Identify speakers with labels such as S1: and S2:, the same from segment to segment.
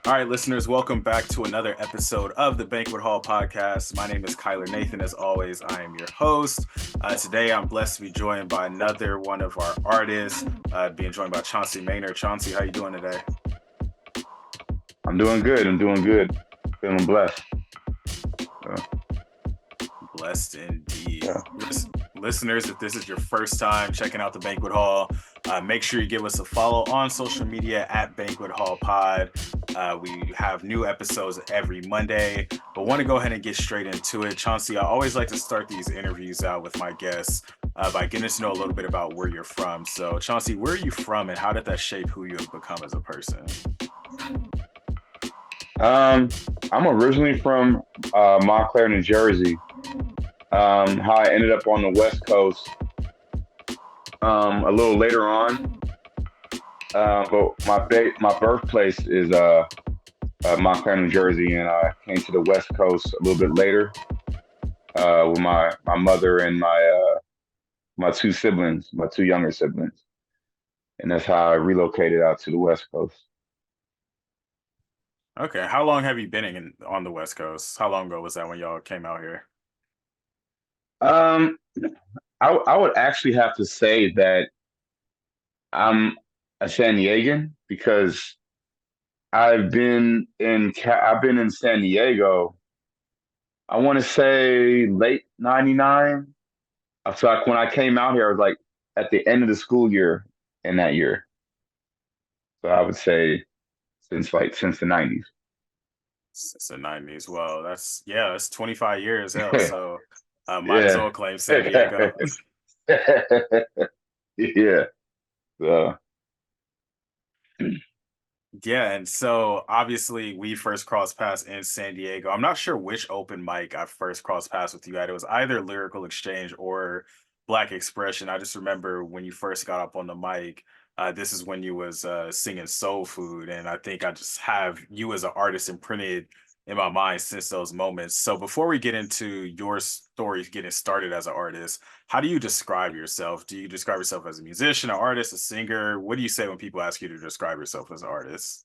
S1: All right, listeners, welcome back to another episode of the Banquet Hall podcast. My name is Kyler Nathan. As always, I am your host. Today, I'm blessed to be joined by another one of our artists, being joined by Chauncey Maynor. Chauncey, how you doing today?
S2: I'm doing good. I'm doing good. Feeling blessed. Uh,
S1: Blessed indeed.
S2: yeah.
S1: Listeners, if this is your first time checking out the Banquet Hall, make sure you give us a follow on social media at Banquet Hall Pod. We have new episodes every Monday, but want to go ahead and get straight into it. Chauncey, I always like to start these interviews out with my guests by getting to know a little bit about where you're from. So, Chauncey, where are you from and how did that shape who you have become as a person?
S2: Um, I'm originally from Montclair, New Jersey. How I ended up on the West Coast a little later on, but my birthplace is Montclair, New Jersey, and I came to the West Coast a little bit later with my mother and my two siblings, my two younger siblings, and that's how I relocated out to the West Coast.
S1: Okay, how long have you been on the West Coast? How long ago was that when y'all came out here?
S2: Um, I would actually have to say that I'm a San Diegan because I've been in San Diego. I want to say late '99. So like when I came out here, I was like at the end of the school year in that year. So I would say since the '90s.
S1: Since the 90s. Well, that's 25 years, hell. So might as
S2: Yeah.
S1: well claim San Diego.
S2: Yeah. So,
S1: Yeah, and so obviously we first crossed paths in San Diego. I'm not sure which open mic I first crossed paths with you at. It was either Lyrical Exchange or Black Expression. I just remember when you first got up on the mic, this is when you was singing Soul Food, and I think I just have you as an artist imprinted in my mind since those moments. So before we get into your story getting started as an artist, how do you describe yourself? Do you describe yourself as a musician, an artist, a singer? What do you say when people ask you to describe yourself as an artist?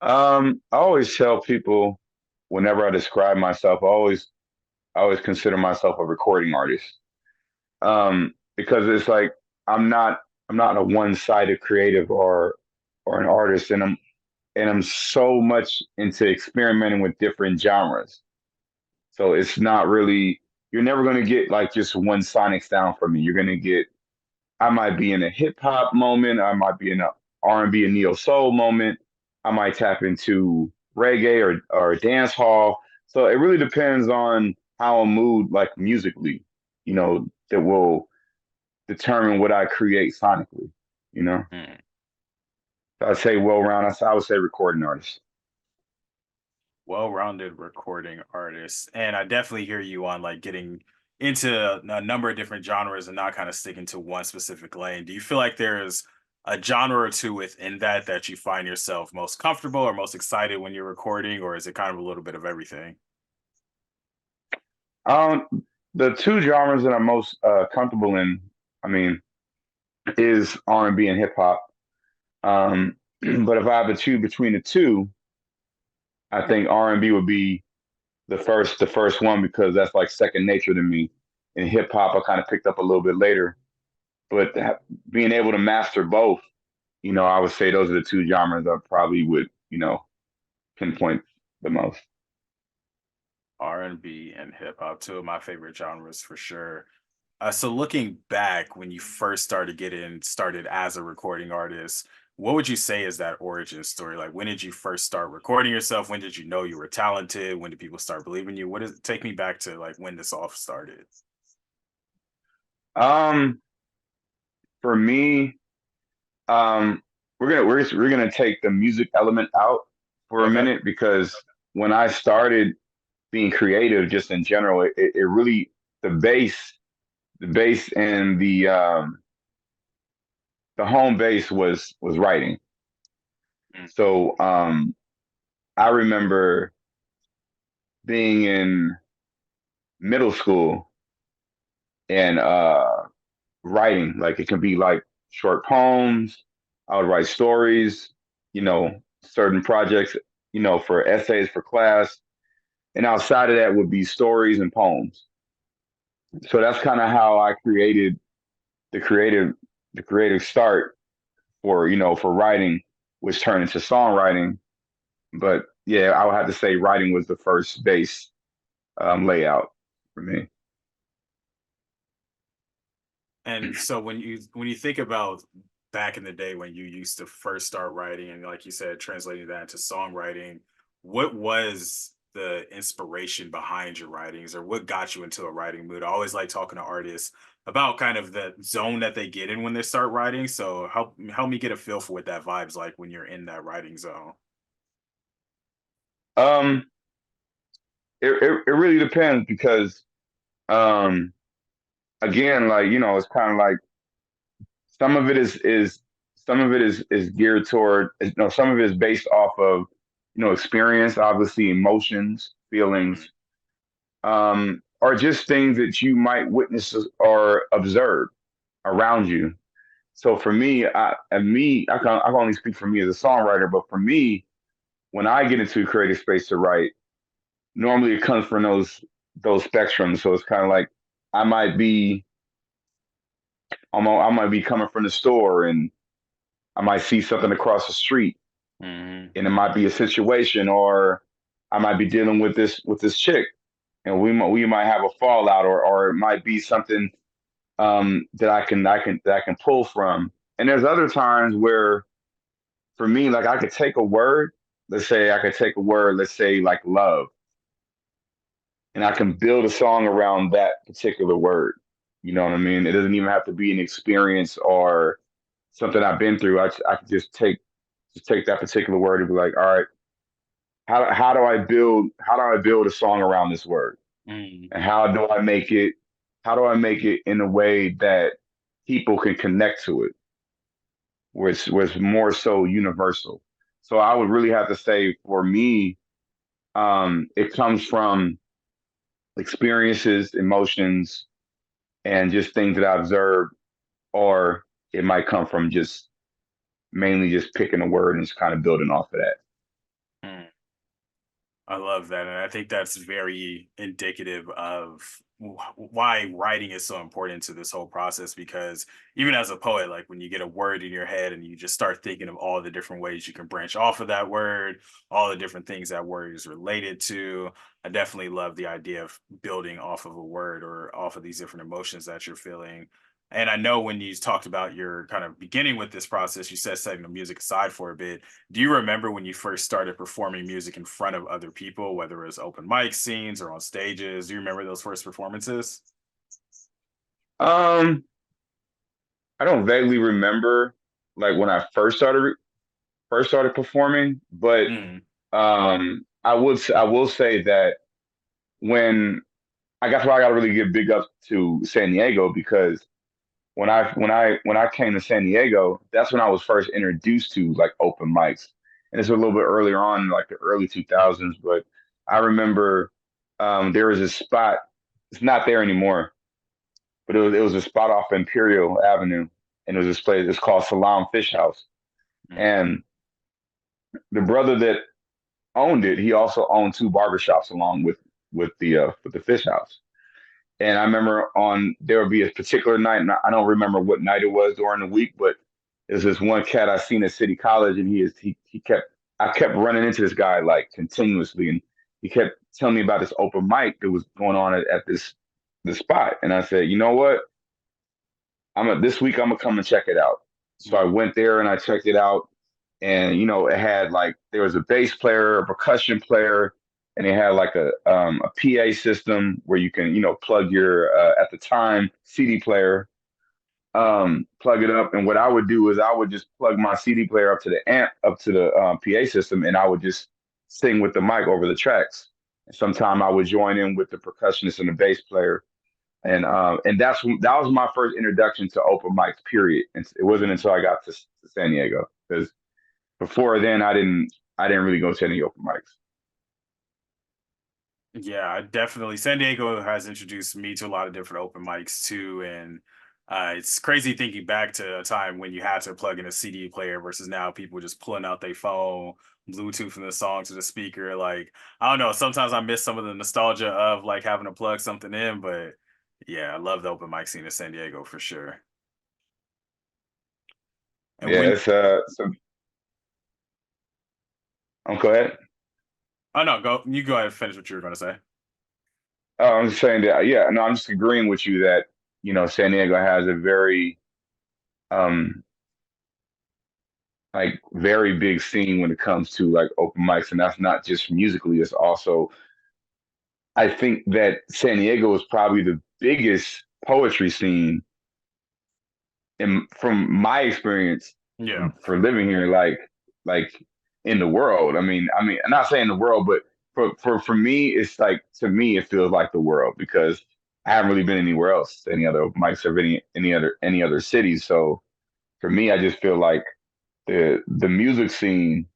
S2: I always tell people whenever I describe myself, I always consider myself a recording artist. Because it's like I'm not I'm not a one-sided creative or an artist, and I'm so much into experimenting with different genres. So it's not really you're never going to get like just one sonic sound from me. You're going to get I might be in a hip hop moment, I might be in a R&B and neo soul moment, I might tap into reggae or dance hall. So it really depends on how I mood like musically, that will determine what I create sonically, you know.
S1: Hmm.
S2: So I'd say well rounded. I would say recording artist.
S1: Well-rounded recording artist. And I definitely hear you on like getting into a number of different genres and not kind of sticking to one specific lane. Do you feel like there's a genre or two within that you find yourself most comfortable or most excited when you're recording, or is it kind of a little bit of everything?
S2: Um, the two genres that I'm most comfortable in, I mean, is R&B and hip hop. But if I have to choose between the two, I think R&B would be the first one because that's like second nature to me. And hip hop, I kind of picked up a little bit later. But being able to master both, I would say those are the two genres I probably would, pinpoint the most.
S1: R&B and hip hop, two of my favorite genres for sure. So looking back when you first started getting started as a recording artist, what would you say is that origin story? Like when did you first start recording yourself? When did you know you were talented? When did people start believing you? What is take me back to like when this all started?
S2: Um, for me, um, we're gonna take the music element out for a
S1: Okay.
S2: minute because when I started being creative, just in general, it really the the bass and the home base was writing.
S1: Mm.
S2: So I remember being in middle school and writing. Like it can be like short poems. I would write stories, you know, certain projects, for essays for class. And outside of that would be stories and poems. So that's kind of how I created the creative the creative start for for writing, which turned into songwriting. But yeah, I would have to say writing was the first base layout for me.
S1: And so when you think about back in the day when you used to first start writing and like you said, translating that into songwriting, what was the inspiration behind your writings or what got you into a writing mood? I always like talking to artists about kind of the zone that they get in when they start writing. So help me get a feel for what that vibe's like when you're in that writing zone.
S2: Um, it really depends because um, again, like it's kind of like some of it is some of it is geared toward some of it is based off of experience, obviously emotions, feelings,
S1: Hmm.
S2: or just things that you might witness or observe around you. So for me, I can only speak for me as a songwriter, but for me, when I get into a creative space to write, normally it comes from those spectrums. So it's kind of like I might be I might be coming from the store and I might see something across the street
S1: Hmm.
S2: and it might be a situation, or I might be dealing with this chick and we might have a fallout, or it might be something that I can pull from. And there's other times where for me, like I could take a word, let's say I could take a word, let's say like love, and I can build a song around that particular word. You know what I mean? It doesn't even have to be an experience or something I've been through. I could just take that particular word and be like, all right, how do I build a song around this word?
S1: Hmm.
S2: And how do I make it in a way that people can connect to it, where it's more so universal. So I would really have to say for me, it comes from experiences, emotions, and just things that I observed, or it might come from just mainly just picking a word and just kind of building off of that.
S1: I love that, and I think that's very indicative of why writing is so important to this whole process. Because even as a poet, like when you get a word in your head and you just start thinking of all the different ways you can branch off of that word, all the different things that word is related to, I definitely love the idea of building off of a word or off of these different emotions that you're feeling. And I know when you talked about your kind of beginning with this process, you said setting the music aside for a bit. Do you remember when you first started performing music in front of other people, whether it was open mic scenes or on stages? Do you remember those first performances?
S2: Um, I don't vaguely remember like when I first started performing, but
S1: Mm,
S2: I will say that when I guess why I got to really give big ups to San Diego because when I came to San Diego, that's when I was first introduced to like open mics, and it's a little bit earlier on, like the early 2000s. But I remember there was a spot. It's not there anymore, but it was a spot off Imperial Avenue, and it was this place. It's called Salam Fish House,
S1: mm,
S2: and the brother that owned it, he also owned two barbershops along with the fish house. And I remember on there would be a particular night, and I don't remember what night it was during the week, but there's this one cat I seen at City College, and he kept I kept running into this guy like continuously, and he kept telling me about this open mic that was going on at this spot, and I said, you know what, this week I'm gonna come and check it out. So I
S1: mm,
S2: went there and I checked it out, and it had like there was a bass player, a percussion player, and it had like a PA system where you can plug your at the time CD player, plug it up. And what I would do is I would just plug my CD player up to the amp, up to the PA system, and I would just sing with the mic over the tracks. And sometime I would join in with the percussionist and the bass player, and that was my first introduction to open mics. Period. And it wasn't
S1: mm.
S2: until I got to San Diego because before then I didn't really go to any open mics.
S1: Yeah, I definitely San Diego has introduced me to a lot of different open mics too. And It's crazy thinking back to a time when you had to plug in a CD player versus now people just pulling out their phone, Bluetoothing the song to the speaker. Like, I don't know. Sometimes I miss some of the nostalgia of like having to plug something in, but yeah, I love the open mic scene in San Diego for sure. And
S2: Yeah,
S1: when,
S2: it's go ahead.
S1: oh no, you go ahead and finish what you were going to say.
S2: I'm just saying that, yeah, no, I'm just agreeing with you that, San Diego has a very, um, like very big scene when it comes to like open mics, and that's not just musically. It's also, I think that San Diego is probably the biggest poetry scene from my experience
S1: Yeah.
S2: for living here, like in the world. I mean, I'm not saying the world, but for me, it's like to me, it feels like the world because I haven't really been anywhere else, any other mics or any other cities. So for me, I just feel like the music scene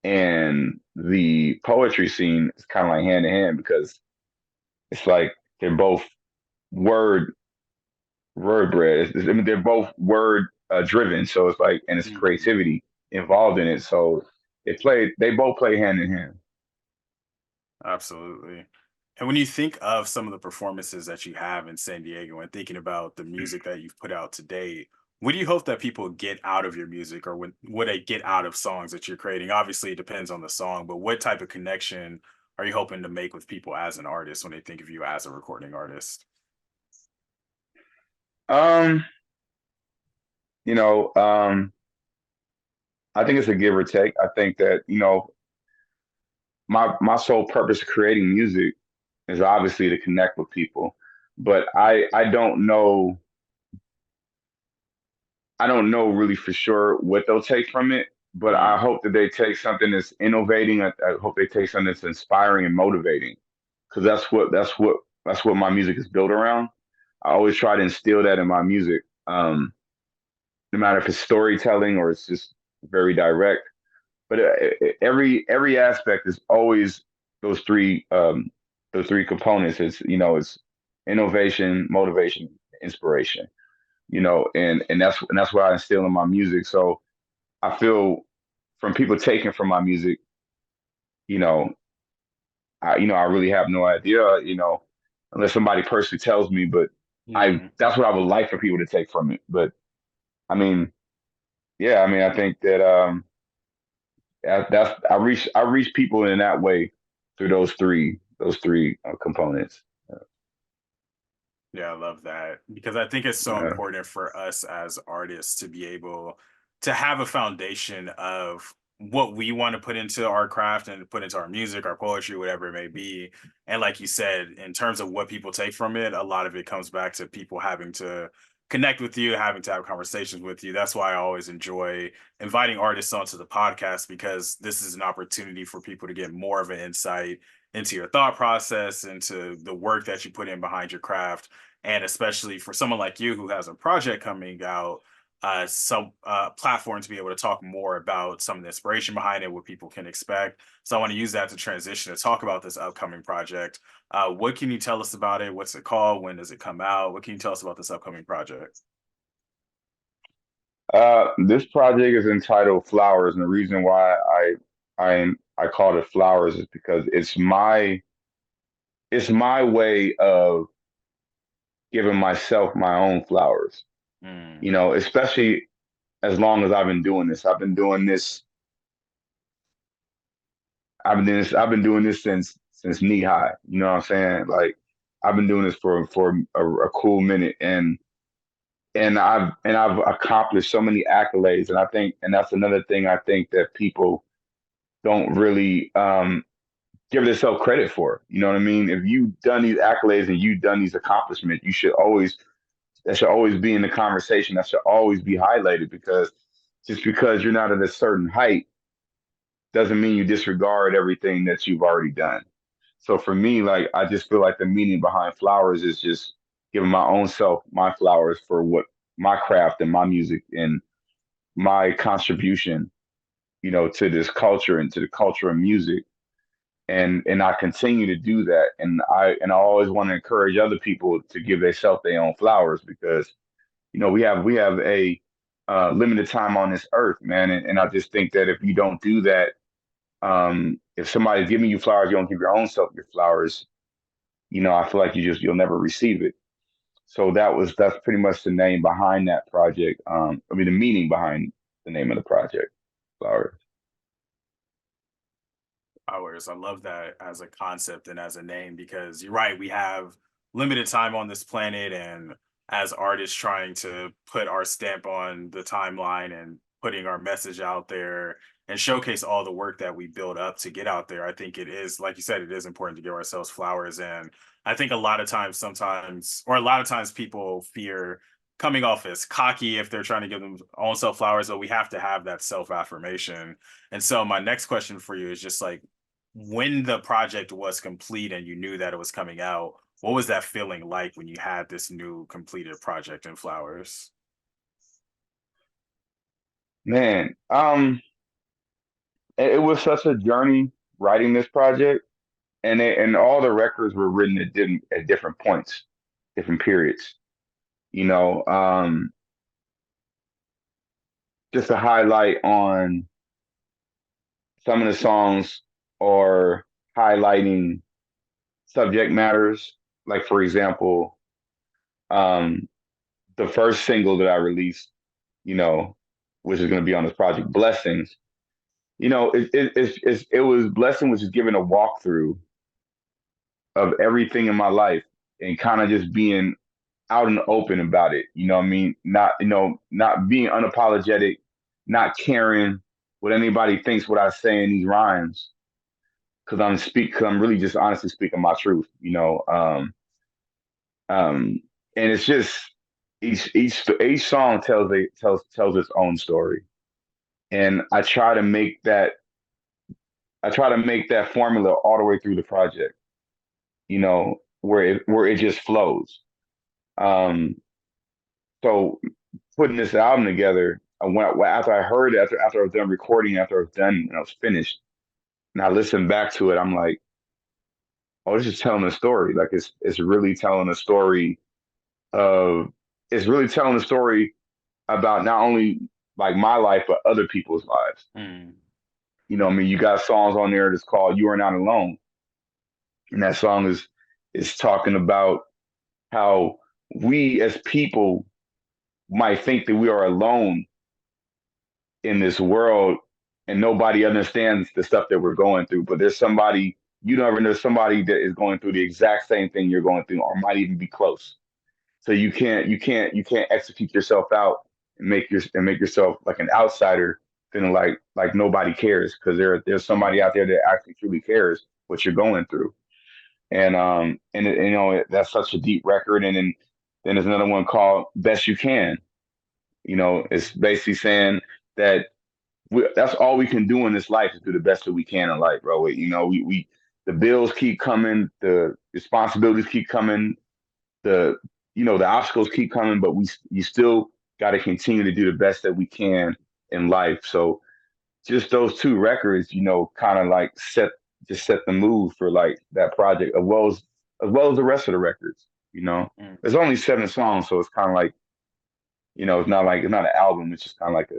S2: and the poetry scene is kind of like hand in hand because it's like they're both word word bread. I mean, they're both word driven, so it's like, and it's
S1: Mhm.
S2: creativity involved in it. So they both play hand in hand.
S1: Absolutely. And when you think of some of the performances that you have in San Diego and thinking about the music that you've put out to date, what do you hope that people get out of your music or what they get out of songs that you're creating? Obviously, it depends on the song, but what type of connection are you hoping to make with people as an artist when they think of you as a recording artist?
S2: Um, you know, I think it's a give or take. I think that my sole purpose of creating music is obviously to connect with people, but I don't know really for sure what they'll take from it, but I
S1: Mm,
S2: hope that they take something that's innovating. I hope they take something that's inspiring and motivating, because that's what my music is built around. I always try to instill that in my music, no matter if it's storytelling or it's just very direct. But every aspect is always those three components. It's innovation, motivation, inspiration. And that's what I instill in my music. So I feel from people taking from my music, you know, I really have no idea, unless somebody personally tells me. But I
S1: mm.
S2: that's what I would like for people to take from it. But I mean, yeah, I mean, I think that that's I reach people in that way through those three components.
S1: Yeah, I love that because I think it's so
S2: Uh,
S1: important for us as artists to be able to have a foundation of what we want to put into our craft and put into our music, our poetry, whatever it may be. And like you said, in terms of what people take from it, a lot of it comes back to people having to connect with you, having to have conversations with you. That's why I always enjoy inviting artists onto the podcast because this is an opportunity for people to get more of an insight into your thought process, into the work that you put in behind your craft, and especially for someone like you who has a project coming out, some platform to be able to talk more about some of the inspiration behind it, what people can expect. So I want to use that to transition to talk about this upcoming project. What can you tell us about it? What's it called? When does it come out? What can you tell us about this upcoming project?
S2: this project is entitled Flowers, and the reason why I called it Flowers is because it's my way of giving myself my own flowers.
S1: Mm,
S2: Especially as long as I've been doing this. I've been doing this since knee high. You know what I'm saying? Like I've been doing this for a cool minute, and I've accomplished so many accolades, and that's another thing I think that people don't really give themselves credit for. You know what I mean? If you've done these accolades and you've done these accomplishments, that should always be in the conversation. That should always be highlighted because just because you're not at a certain height doesn't mean you disregard everything that you've already done. So for me, like I just feel like the meaning behind flowers is just giving my own self my flowers for what my craft and my music and my contribution, to this culture and to the culture of music. And I continue to do that. And I always want to encourage other people to give themselves their own flowers because We have a limited time on this earth, man, and I just think that if you don't do that, if somebody's giving you flowers, you don't give your own self your flowers. I feel like you'll never receive it. So that's pretty much the name behind that project. I mean, the meaning behind the name of the project, flowers.
S1: Hours. I love that as a concept and as a name because you're right. We have limited time on this planet, and as artists trying to put our stamp on the timeline and putting our message out there and showcase all the work that we build up to get out there, I think it is, like you said, it is important to give ourselves flowers. And I think a lot of times, sometimes, or a lot of times, people fear coming off as cocky if they're trying to give them own self flowers, but we have to have that self affirmation. And so, my next question for you is just like, when the project was complete and you knew that it was coming out, what was that feeling like when you had this new completed project in Flowers?
S2: Man, it was such a journey writing this project, and all the records were written at different points, different periods. You know, just a highlight on some of the songs are highlighting subject matters. Like for example, um, the first single that I released, you know, which is going to be on this project, Blessings. It was Blessing was just giving a walkthrough of everything in my life and kind of just being out in the open about it. You know what I mean? Not being unapologetic, not caring what anybody thinks what I say in these rhymes. Cause I'm really just honestly speaking my truth. Um, and it's just each song tells its own story. And I try to make that formula all the way through the project, where it just flows. Um, so putting this album together, after I heard it, after I was done recording, after I was done and I was finished, and I listened back to it, I'm like, oh, this is telling a story. Like it's really telling a story of it's really telling a story about not only like my life but other people's lives.
S1: Mm,
S2: I mean, you got songs on there that's called "You Are Not Alone," and that song is talking about how we as people might think that we are alone in this world and nobody understands the stuff that we're going through. But there's somebody you never know somebody that is going through the exact same thing you're going through, or might even be close. So you can't execute yourself out and make yourself like an outsider, feeling like nobody cares because there's somebody out there that actually truly cares what you're going through. That's such a deep record. And then there's another one called Best You Can. It's basically saying that that's all we can do in this life is do the best that we can in life, bro. We the bills keep coming, the responsibilities keep coming, the the obstacles keep coming, but you still got to continue to do the best that we can in life. So just those two records, kind of like set the mood for like that project, as well as the rest of the records.
S1: mm.
S2: There's only 7 songs, so it's kind of like it's not an album. It's just kind of like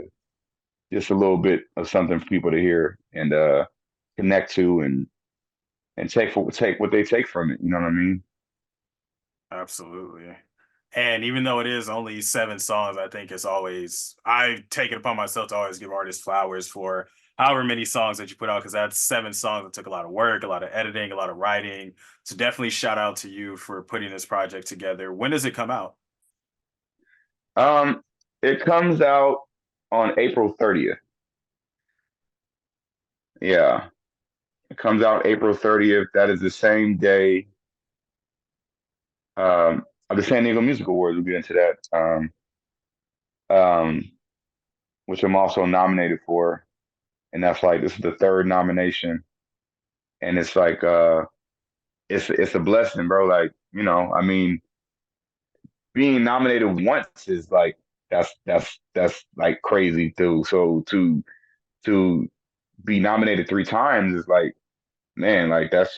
S2: just a little bit of something for people to hear and connect to and take what they take from it. You know what I mean?
S1: Absolutely. And even though it is only 7 songs, I think it's always, I take it upon myself to always give artists flowers for however many songs that you put out, because that's 7 songs that took a lot of work, a lot of editing, a lot of writing. So definitely shout out to you for putting this project together. When does it come out?
S2: Um, it comes out on April 30th. Yeah, it comes out April 30th. That is the same day of the San Diego Music Awards. We'll get into that, um, which I'm also nominated for, and that's like this is the third nomination, and it's like it's a blessing, bro. Like I mean, being nominated once is like that's like crazy too. So to be nominated 3 times is like, man, like that's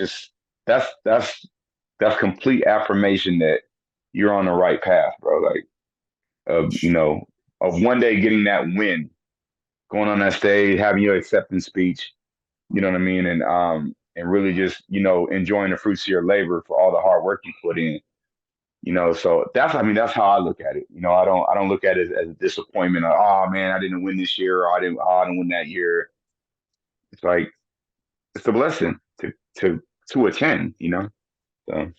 S2: complete affirmation that you're on the right path, bro. Like of one day getting that win, going on that stage, having your acceptance speech, you know what I mean, and really just enjoying the fruits of your labor for all the hard work you put in. So that's how I look at it. I don't look at it as a disappointment. Or, oh man, I didn't win this year, or I didn't win that year. It's like it's a blessing to attend. So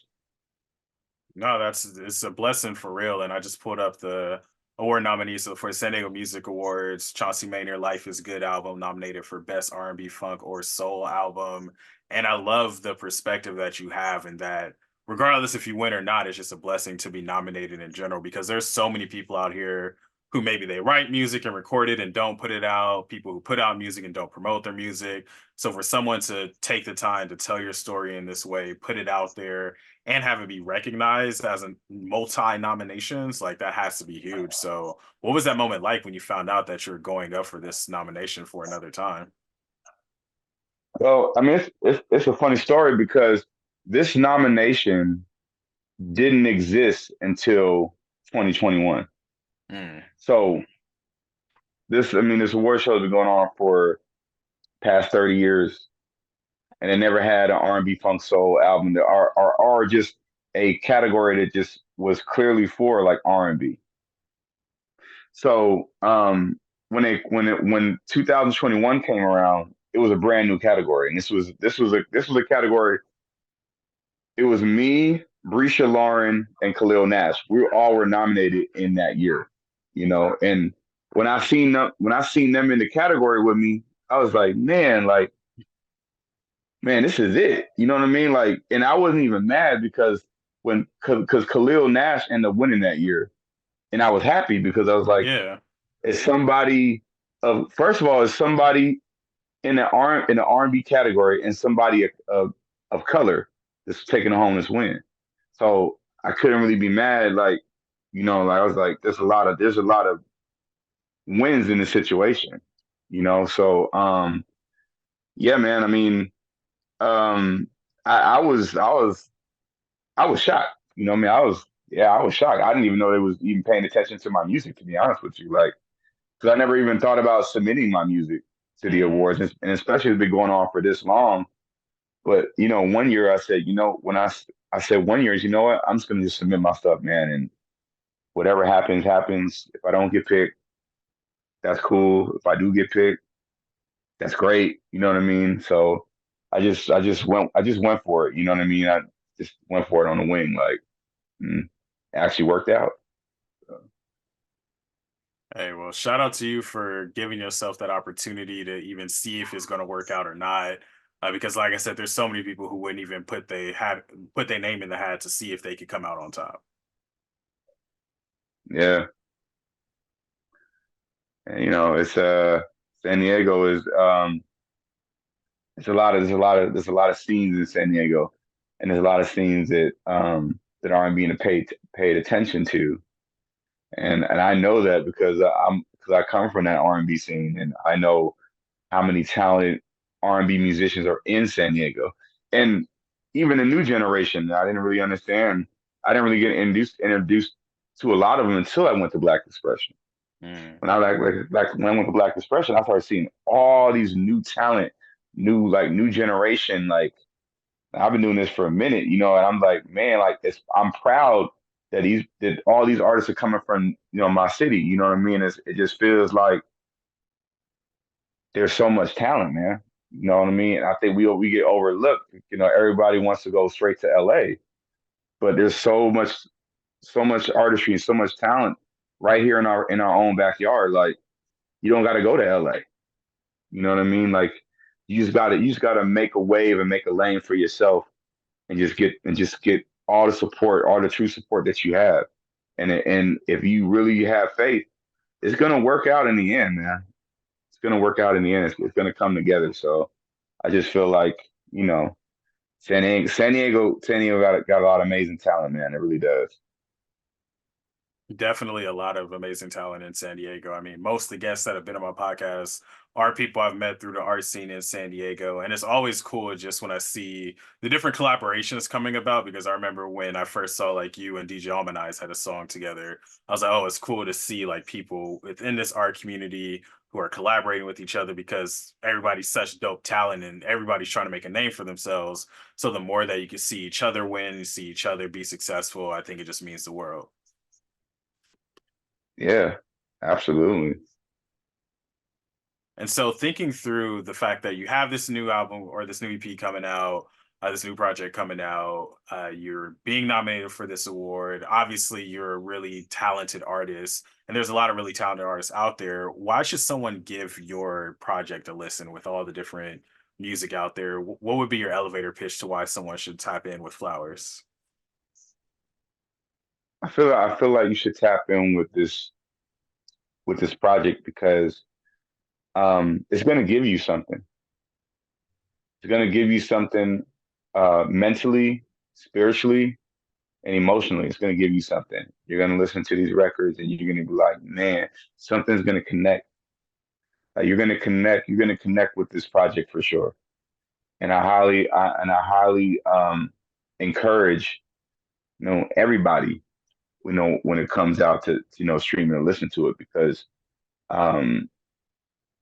S1: No, it's a blessing for real. And I just pulled up the award nominees for San Diego Music Awards. Chauncey Maynor, "Life Is Good" album nominated for Best R&B, Funk, or Soul album. And I love the perspective that you have, and that regardless if you win or not, it's just a blessing to be nominated in general, because there's so many people out here who maybe they write music and record it and don't put it out, people who put out music and don't promote their music. So for someone to take the time to tell your story in this way, put it out there, and have it be recognized as a multi nominations, like that has to be huge. So, what was that moment like when you found out that you're going up for this nomination for another time?
S2: well, I mean, it's a funny story because this nomination didn't exist until 2021.
S1: Mm,
S2: So this award show has been going on for past 30 years, and it never had an R&B funk soul album that are just a category that just was clearly for like R&B. So when 2021 came around, it was a brand new category, and this was a category. It was me, Brescia Lauren, and Khalil Nash. We were nominated in that year. And when I seen them in the category with me, I was like, man, this is it. You know what I mean? Like, and I wasn't even mad because because Khalil Nash ended up winning that year, and I was happy because I was like,
S1: yeah,
S2: it's somebody of first of all, it's somebody in the R&B category and somebody of color that's taking home this win. So I couldn't really be mad. Like I was like, there's a lot of wins in this situation. So yeah, man. I mean, um, I was shocked. You know, what I mean, I was shocked. I didn't even know they was even paying attention to my music. To be honest with you, like, because I never even thought about submitting my music to the
S1: mm,
S2: awards, and especially it's been going on for this long. But one year I said, I said one year is, what, I'm just gonna just submit my stuff, man, and whatever happens, happens. If I don't get picked, that's cool. If I do get picked, that's great. You know what I mean? So I just went for it. You know what I mean? I just went for it on the wing. Like, it actually worked out. So,
S1: hey, well, shout out to you for giving yourself that opportunity to even see if it's going to work out or not. Because, like I said, there's so many people who wouldn't even put their name in the hat to see if they could come out on top.
S2: yeah, and, it's San Diego is there's a lot of scenes in San Diego, and there's a lot of scenes that aren't being paid attention to, and I know that because I come from that R&B scene, and I know how many talented R&B musicians are in San Diego, and even the new generation. I didn't really understand. I didn't really get introduced to a lot of them until I went to Black Expression.
S1: Mm.
S2: When I like when I went to Black Expression, I started seeing all these new talent, new generation. Like, I've been doing this for a minute, and I'm like, man, like I'm proud that all these artists are coming from my city. You know what I mean? It just feels like there's so much talent, man. You know what I mean? I think we get overlooked. Everybody wants to go straight to LA, but there's so much artistry and so much talent right here in our own backyard. Like, you don't got to go to LA. You know what I mean? Like, you just gotta make a wave and make a lane for yourself, and just get all the support, all the true support that you have. And if you really have faith, it's gonna work out in the end, man. It's gonna work out in the end. It's gonna come together. So I just feel like, you know, San Diego got a lot of amazing talent, man. It really does.
S1: Definitely a lot of amazing talent in San Diego. I mean, most of the guests that have been on my podcast are people I've met through the art scene in San Diego. And it's always cool just when I see the different collaborations coming about, because I remember when I first saw like you and DJ Almanize had a song together. I was like, oh, it's cool to see like people within this art community who are collaborating with each other, because everybody's such dope talent and everybody's trying to make a name for themselves. So the more that you can see each other win, see each other be successful, I think it just means the world.
S2: Yeah, absolutely.
S1: And so thinking through the fact that you have this new album or this new EP coming out, this new project coming out, you're being nominated for this award. Obviously, you're a really talented artist, and there's a lot of really talented artists out there. Why should someone give your project a listen with all the different music out there? What would be your elevator pitch to why someone should tap in with Flowers?
S2: I feel like you should tap in with this project because it's going to give you something. It's going to give you something mentally, spiritually, and emotionally. It's going to give you something. You're going to listen to these records and you're going to be like, man, something's going to connect. You're going to connect. You're going to connect with this project for sure. And I highly encourage everybody when it comes out to streaming and listen to it because um,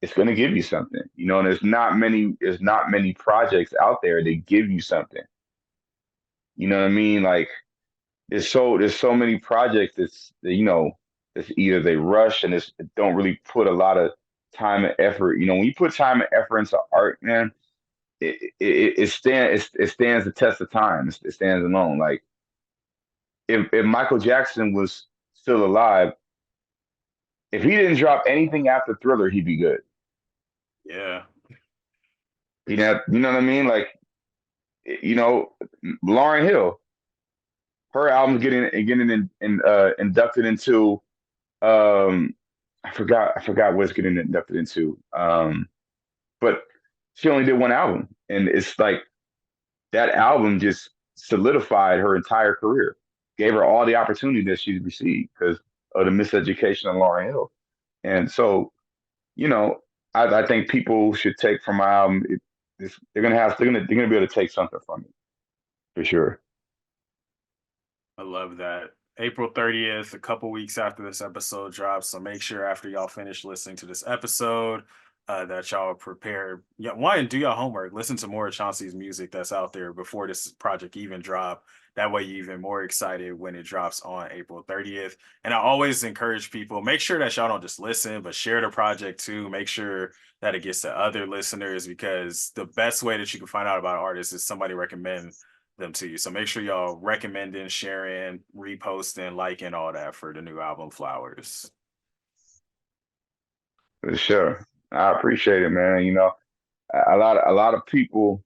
S2: it's going to give you something. And there's not many projects out there that give you something. You know what I mean? Like there's so many projects that's either they rush and it's don't really put a lot of time and effort. When you put time and effort into art, man, it stands the test of time. It stands alone. Like if Michael Jackson was still alive, if he didn't drop anything after Thriller, he'd be good.
S1: Yeah.
S2: You know what I mean? Like you know, Lauryn Hill, her album's inducted into um I forgot what it's getting inducted into. But she only did one album, and it's like that album just solidified her entire career, gave her all the opportunity that she's received because of the miseducation of Lauryn Hill. And so, you know, I think people should take from my album. They're gonna be able to take something from it for sure.
S1: I love that. April 30th, a couple weeks after this episode drops. So make sure after y'all finish listening to this episode, that y'all prepare. Yeah, one, do your homework. Listen to more of Chauncey's music that's out there before this project even drop. That way you're even more excited when it drops on April 30th. And I always encourage people, make sure that y'all don't just listen, but share the project too. Make sure that it gets to other listeners, because the best way that you can find out about artists is somebody recommend them to you. So make sure y'all recommending, sharing, reposting, liking, all that for the new album Flowers.
S2: For sure. I appreciate it, man. A lot of people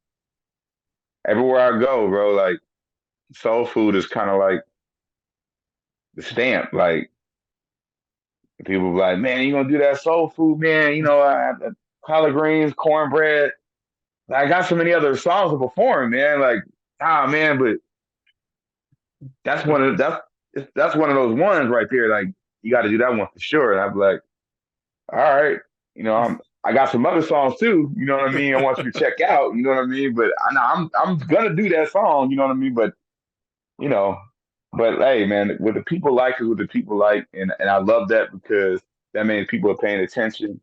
S2: everywhere I go, bro, like soul food is kind of like the stamp. Like people be like, man, you gonna do that soul food, man? Collard greens, cornbread. I got so many other songs to perform, man. Like, man, but that's one of that's one of those ones right there. Like, you got to do that one for sure. And I'm like, all right, I got some other songs too. You know what I mean? I want you to check out. You know what I mean? But I'm gonna do that song. You know what I mean? You know, but hey, man, what the people like is what the people like, and I love that because that means people are paying attention.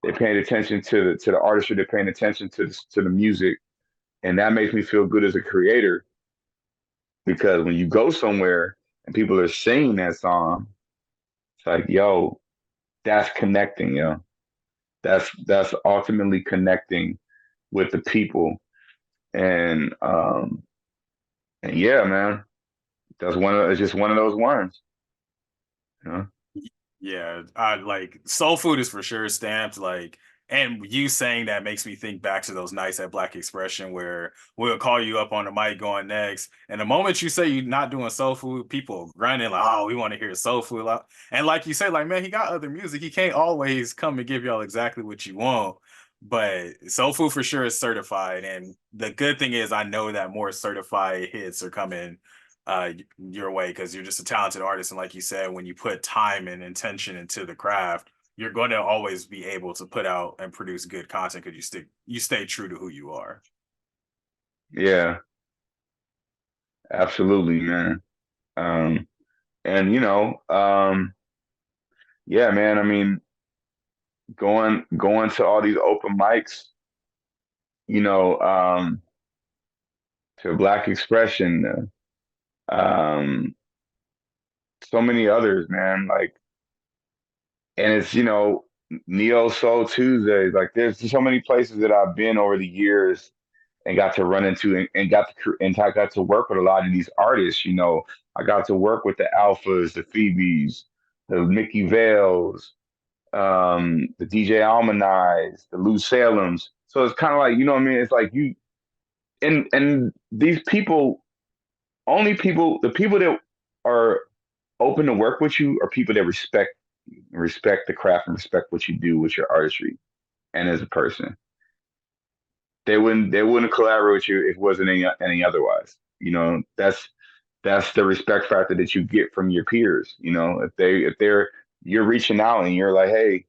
S2: They're paying attention to the artistry. They're paying attention to the music, and that makes me feel good as a creator because when you go somewhere and people are singing that song, it's like, yo, that's connecting, yo. That's ultimately connecting with the people, and yeah, man, it's just one of those ones, you know.
S1: Yeah, I like soul food is for sure stamped. Like, and you saying that makes me think back to those nights at Black Expression where we'll call you up on the mic going next. And the moment you say you're not doing soul food, people grinding like, oh, we want to hear soul food. And like you say, like, man, he got other music. He can't always come and give y'all exactly what you want. But soul food for sure is certified. And the good thing is I know that more certified hits are coming your way, because you're just a talented artist. And like you said, when you put time and intention into the craft, you're going to always be able to put out and produce good content because you stay true to who you are.
S2: Yeah, absolutely, man. Um, and yeah, man. I mean, going to all these open mics, you know, to Black Expression, so many others, man. Like, and it's Neo Soul Tuesdays. Like, there's so many places that I've been over the years and got to run into and I got to work with a lot of these artists. I got to work with the Alphas, the Phoebes, the Mickey Vales, the DJ Almanize, the Lou Salems. So it's kind of like, what I mean? It's like you and these people, the people that are open to work with you are people that respect the craft and respect what you do with your artistry and as a person. They wouldn't collaborate with you if it wasn't any otherwise. That's the respect factor that you get from your peers. If you're reaching out and you're like, hey,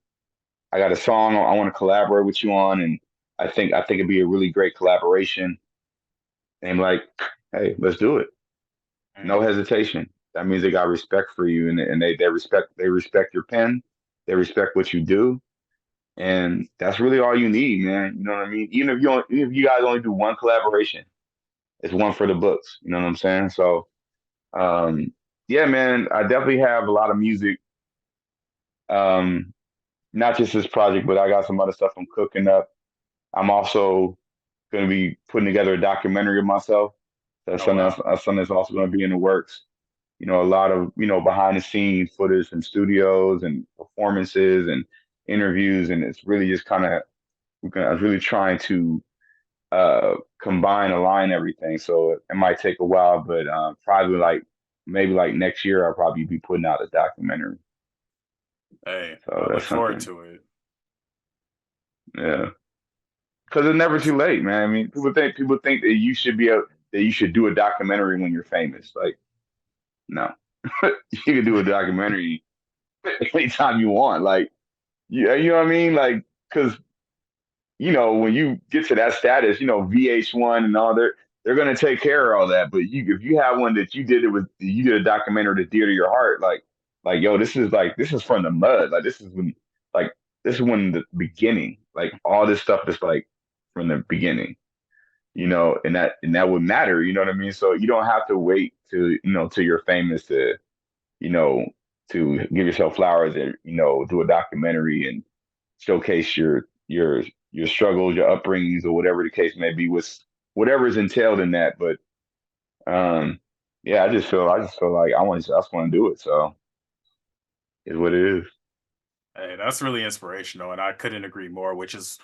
S2: I got a song I want to collaborate with you on, and I think it'd be a really great collaboration. And I'm like, hey, let's do it. No
S1: Mhm.
S2: hesitation. That means they got respect for you, and they respect your pen, they respect what you do, and that's really all you need, man. You know what I mean? Even if you guys only do one collaboration, it's one for the books. You know what I'm saying? So, um, yeah, man, I definitely have a lot of music. Um, Not just this project, but I got some other stuff I'm cooking up. I'm also going to be putting together a documentary of myself.
S1: Oh wow.
S2: That's something that's also going to be in the works. A lot of behind the scenes footage from studios and performances and interviews, and it's really just kind of I was really trying to combine, align everything. So it might take a while, but probably like maybe like next year I'll probably be putting out a documentary.
S1: Hey,
S2: So
S1: I look
S2: that's
S1: forward
S2: something.
S1: to it.
S2: Yeah, because it's never
S1: That's
S2: too late, man. I mean, people think that you should do a documentary when you're famous. Like, no, you can do a documentary anytime you want. Like, you know what I mean? Like, because when you get to that status, VH1 and all, they're gonna take care of all that. But if you have one that you did a documentary that's dear to your heart, like yo, this is from the mud. Like this is when the beginning, like all this stuff is like from the beginning, and that would matter. You know what I mean? So you don't have to wait till you're famous you know, to give yourself flowers and do a documentary and showcase your struggles, your upbringings, or whatever the case may be, with whatever is entailed in that. But yeah, I just feel like I just want to do it. So is what it is.
S1: Hey, that's really inspirational, and I couldn't agree more. Which is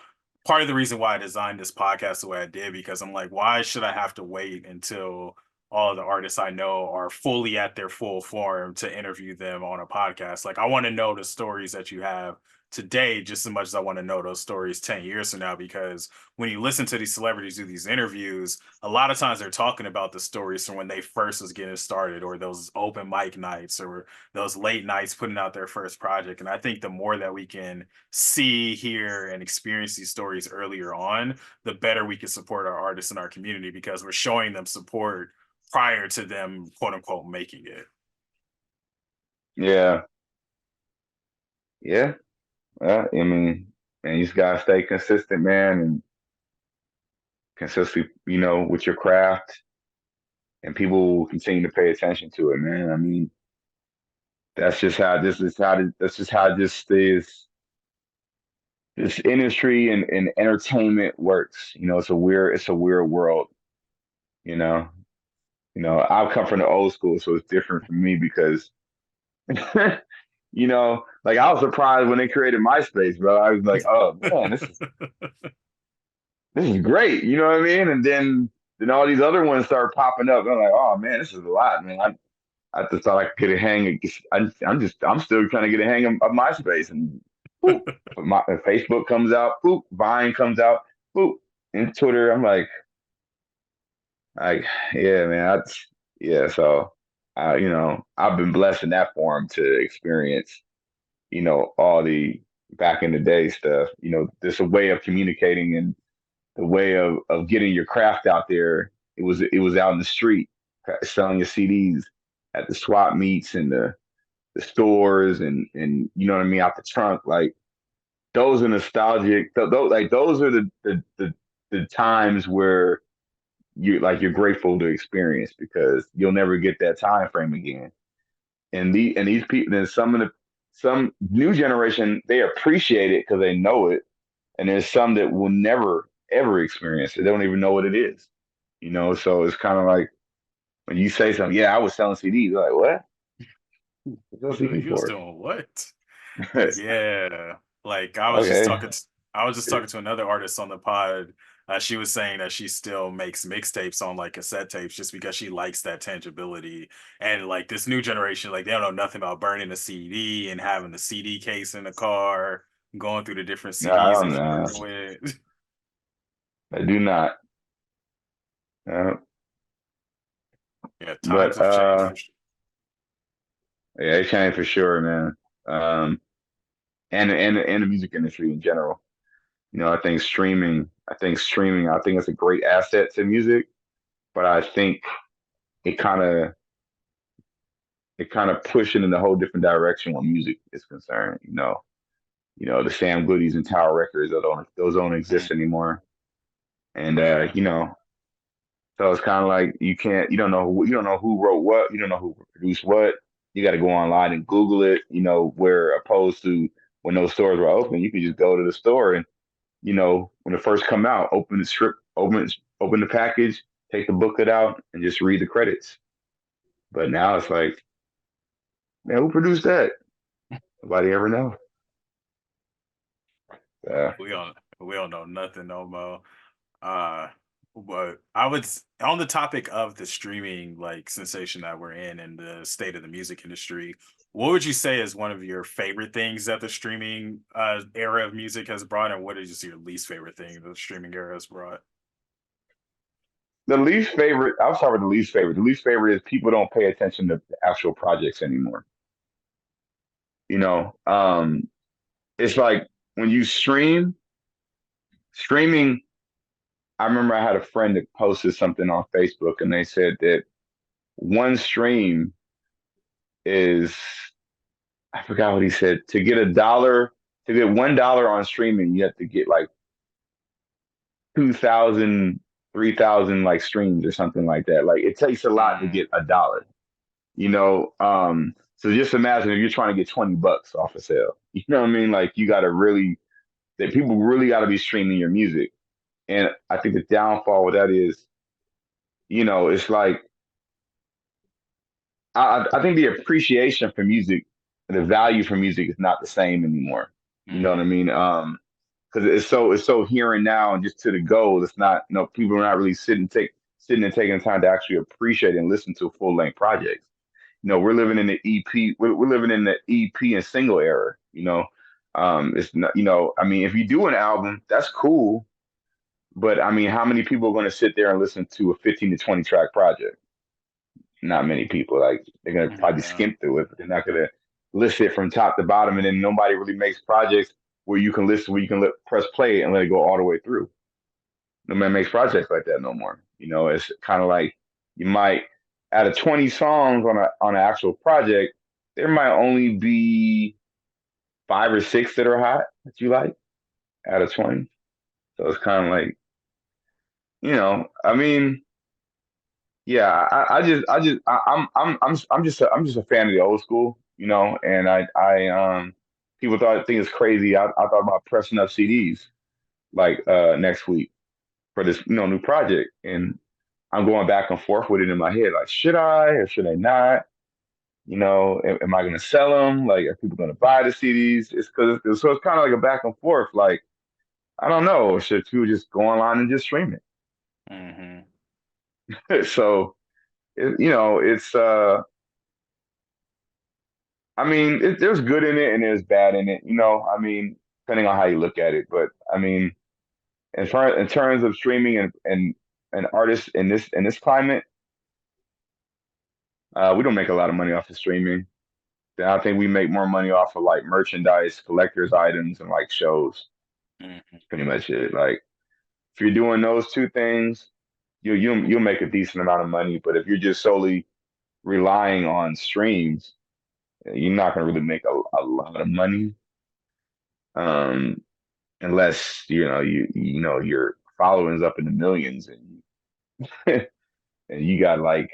S1: part of the reason why I designed this podcast the way I did, because I'm like, why should I have to wait until all of the artists I know are fully at their full form to interview them on a podcast? Like, I want to know the stories that you have today just as much as I want to know those stories 10 years from now. Because when you listen to these celebrities do these interviews, a lot of times they're talking about the stories from when they first was getting started, or those open mic nights, or those late nights putting out their first project. And I think the more that we can see, hear, and experience these stories earlier on, the better we can support our artists in our community, because we're showing them support prior to them, quote unquote, making it.
S2: Yeah, yeah. I mean, and you just gotta stay consistent, man, and consistent, with your craft, and people will continue to pay attention to it, man. I mean, that's just how this industry and entertainment works. It's a weird world, you know. I come from the old school, so it's different for me because like I was surprised when they created MySpace, bro. I was like, oh man, this is great. You know what I mean? And then all these other ones start popping up. And I'm like, oh man, this is a lot, man. I just thought I could get a hang. I'm still trying to get a hang of MySpace, and boop, Facebook comes out, boop, Vine comes out, boop, and Twitter. I'm like, yeah, man, yeah. So, I've been blessed in that form to experience, all the back in the day stuff. There's a way of communicating and the way of getting your craft out there. It was out in the street selling your CDs at the swap meets and the stores and you know what I mean out the trunk. Like those are nostalgic. Those are the times where you're grateful to experience because you'll never get that time frame again. And these people, then some new generation, they appreciate it because they know it, and there's some that will never ever experience it. They don't even know what it is. So it's kind of like when you say something, yeah, I was selling CDs. They're like, what? What's a CD
S1: You was
S2: for?
S1: doing what? Yeah, like
S2: Okay.
S1: I was just talking to another artist on the pod. She was saying that she still makes mixtapes on like cassette tapes just because she likes that tangibility. And like this new generation, like they don't know nothing about burning a CD and having the CD case in the car, going through the different
S2: No, I
S1: CDs
S2: don't
S1: that you're
S2: know.
S1: working with.
S2: I do not. Uh,
S1: Yeah, times
S2: but
S1: have changed for sure.
S2: yeah, it changed for sure, man. Um, and the music industry in general. I think it's a great asset to music, but I think it kind of it kind of pushing in a whole different direction when music is concerned. The Sam Goody's and Tower Records those don't exist
S1: Mm,
S2: anymore, and
S1: yeah,
S2: so it's kind of like you don't know who wrote what, you don't know who produced what. You got to go online and Google it. Where opposed to when those stores were open, you could just go to the store and when it first come out, open the strip, open the package, take the booklet out, and just read the credits. But now it's like, man, who produced that? Nobody ever know. Uh,
S1: we don't know nothing no more. Uh, but on the topic of the streaming like sensation that we're in and the state of the music industry. What would you say is one of your favorite things that the streaming era of music has brought, and what is your least favorite thing the streaming era has brought?
S2: the least favorite, I'll start with the least favorite. The least favorite is people don't pay attention to the actual projects anymore. You know, it's like when you streaming. I remember I had a friend that posted something on Facebook, and they said that one stream is I forgot what he said. To get $1 on streaming, you have to get like 2,000, 3,000 like streams or something like that. Like it takes a lot to
S1: Mm,
S2: get $1. So just imagine if you're trying to get $20 off a sale. You know what I mean? Like you gotta really that people really gotta be streaming your music. And I think the downfall with that is, it's like I think the appreciation for music, the value for music is not the same anymore. You know what I
S1: mm,
S2: mean? Because it's so here and now and just to the goal. It's not, people are not really sitting and taking the time to actually appreciate and listen to full length projects. We're living in the EP. We're living in the EP and single era. It's not. I mean, if you do an album, that's cool. But I mean, how many people are going to sit there and listen to a 15 to 20 track project? Not many people. Like they're going to probably
S1: yeah.
S2: skim through it, but they're not going to list it from top to bottom. And then nobody really makes projects where you can listen, where you can press play and let it go all the way through. No man makes projects like that no more. It's kind of like you might out of 20 songs on an actual project, there might only be 5 or 6 that are hot that you like out of 20. So it's kind of like, I mean, yeah, I'm just a fan of the old school, and people think it's crazy. I thought about pressing up CDs like next week for this, new project, and I'm going back and forth with it in my head. Like, should I or should I not? Am I going to sell them? Like, are people going to buy the CDs? So it's kind of like a back and forth. Like, I don't know. Should people just go online and just stream
S1: Hmm.
S2: it? So, it's I mean, there's good in it and there's bad in it. I mean, depending on how you look at it. But I mean, in terms of streaming and artists in this climate, we don't make a lot of money off of streaming. Then I think we make more money off of like merchandise, collectors items, and like shows.
S1: Mhm.
S2: That's pretty much it. Like if you're doing those two things, you'll make a decent amount of money. But if you're just solely relying on streams, you're not gonna really make a lot of money. Um, unless your following's up in the millions and and you got like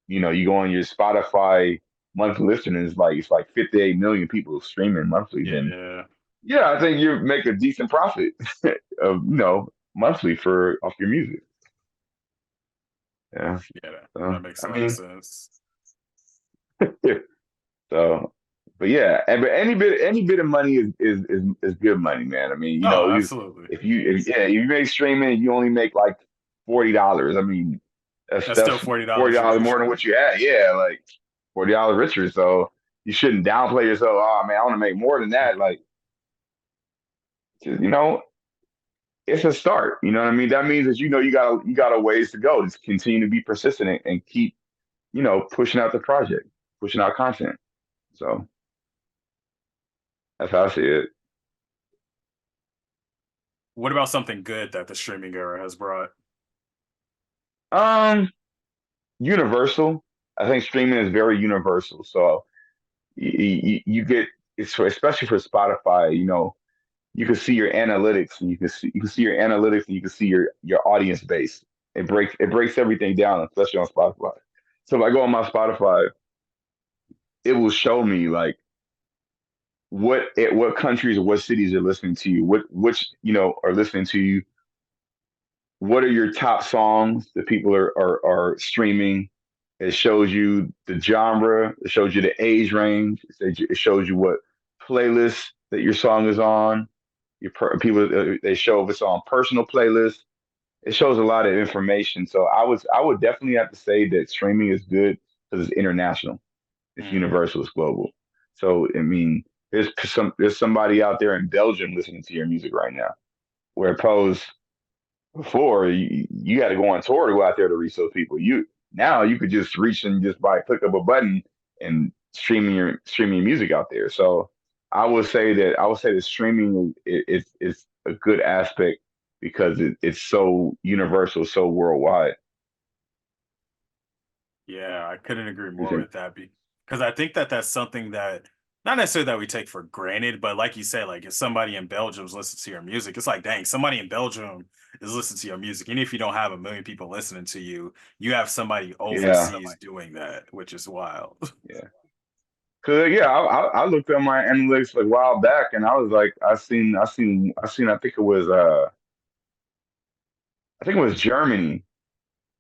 S2: you go on your Spotify monthly listening is like it's like 58 million people streaming monthly, then
S1: Yeah,
S2: yeah, I think you make a decent profit of monthly for off your music. Yeah.
S1: yeah,
S2: So
S1: that makes a
S2: I
S1: lot of
S2: mean
S1: sense.
S2: so but yeah, but any bit of money is good money, man. I mean,
S1: Oh, absolutely.
S2: if you make streaming, you only make like $40. I mean,
S1: That's still
S2: that's
S1: $40 you're
S2: $40
S1: making
S2: more than
S1: streaming.
S2: what you had. Yeah, like $40 richer. So you shouldn't downplay yourself. Oh man, I want to make more than that. Like, just, it's a start. You know what I mean? That means that you got a ways to go. Just continue to be persistent and keep pushing out the project, pushing out content. So that's how I see it.
S1: What about something good that the streaming era has brought?
S2: Um, Universal. I think streaming is very universal. So you get it's especially for Spotify. You can see your analytics, and you can see your analytics, and you can see your audience base. It breaks everything down, especially on Spotify. So if I go on my Spotify, it will show me like what countries or what cities are listening to you, which are listening to you. What are your top songs that people are streaming? It shows you the genre. It shows you the age range. It shows you what playlist that your song is on. People they show if it's on personal playlist. It shows a lot of information. So I would definitely have to say that streaming is good because it's international. It's
S1: Mhm.
S2: universal. It's global. So I mean, there's somebody out there in Belgium listening to your music right now. Where pose before you got to go on tour to go out there to reach those people. You could just reach and just by click of a button and streaming your music out there. So I would say that streaming is a good aspect because it's so universal, so worldwide.
S1: Yeah, I couldn't agree
S2: You
S1: more
S2: think?
S1: with that because I think that that's something that not necessarily that we take for granted, but like you say, like if somebody in Belgium's listening to your music, it's like, dang, somebody in Belgium is listening to your music. And if you don't have a million people listening to you, you have somebody
S2: Yeah,
S1: overseas doing that, which is wild.
S2: yeah. Cause yeah, I looked at my analytics like a while back, and I was like, I think it was Germany.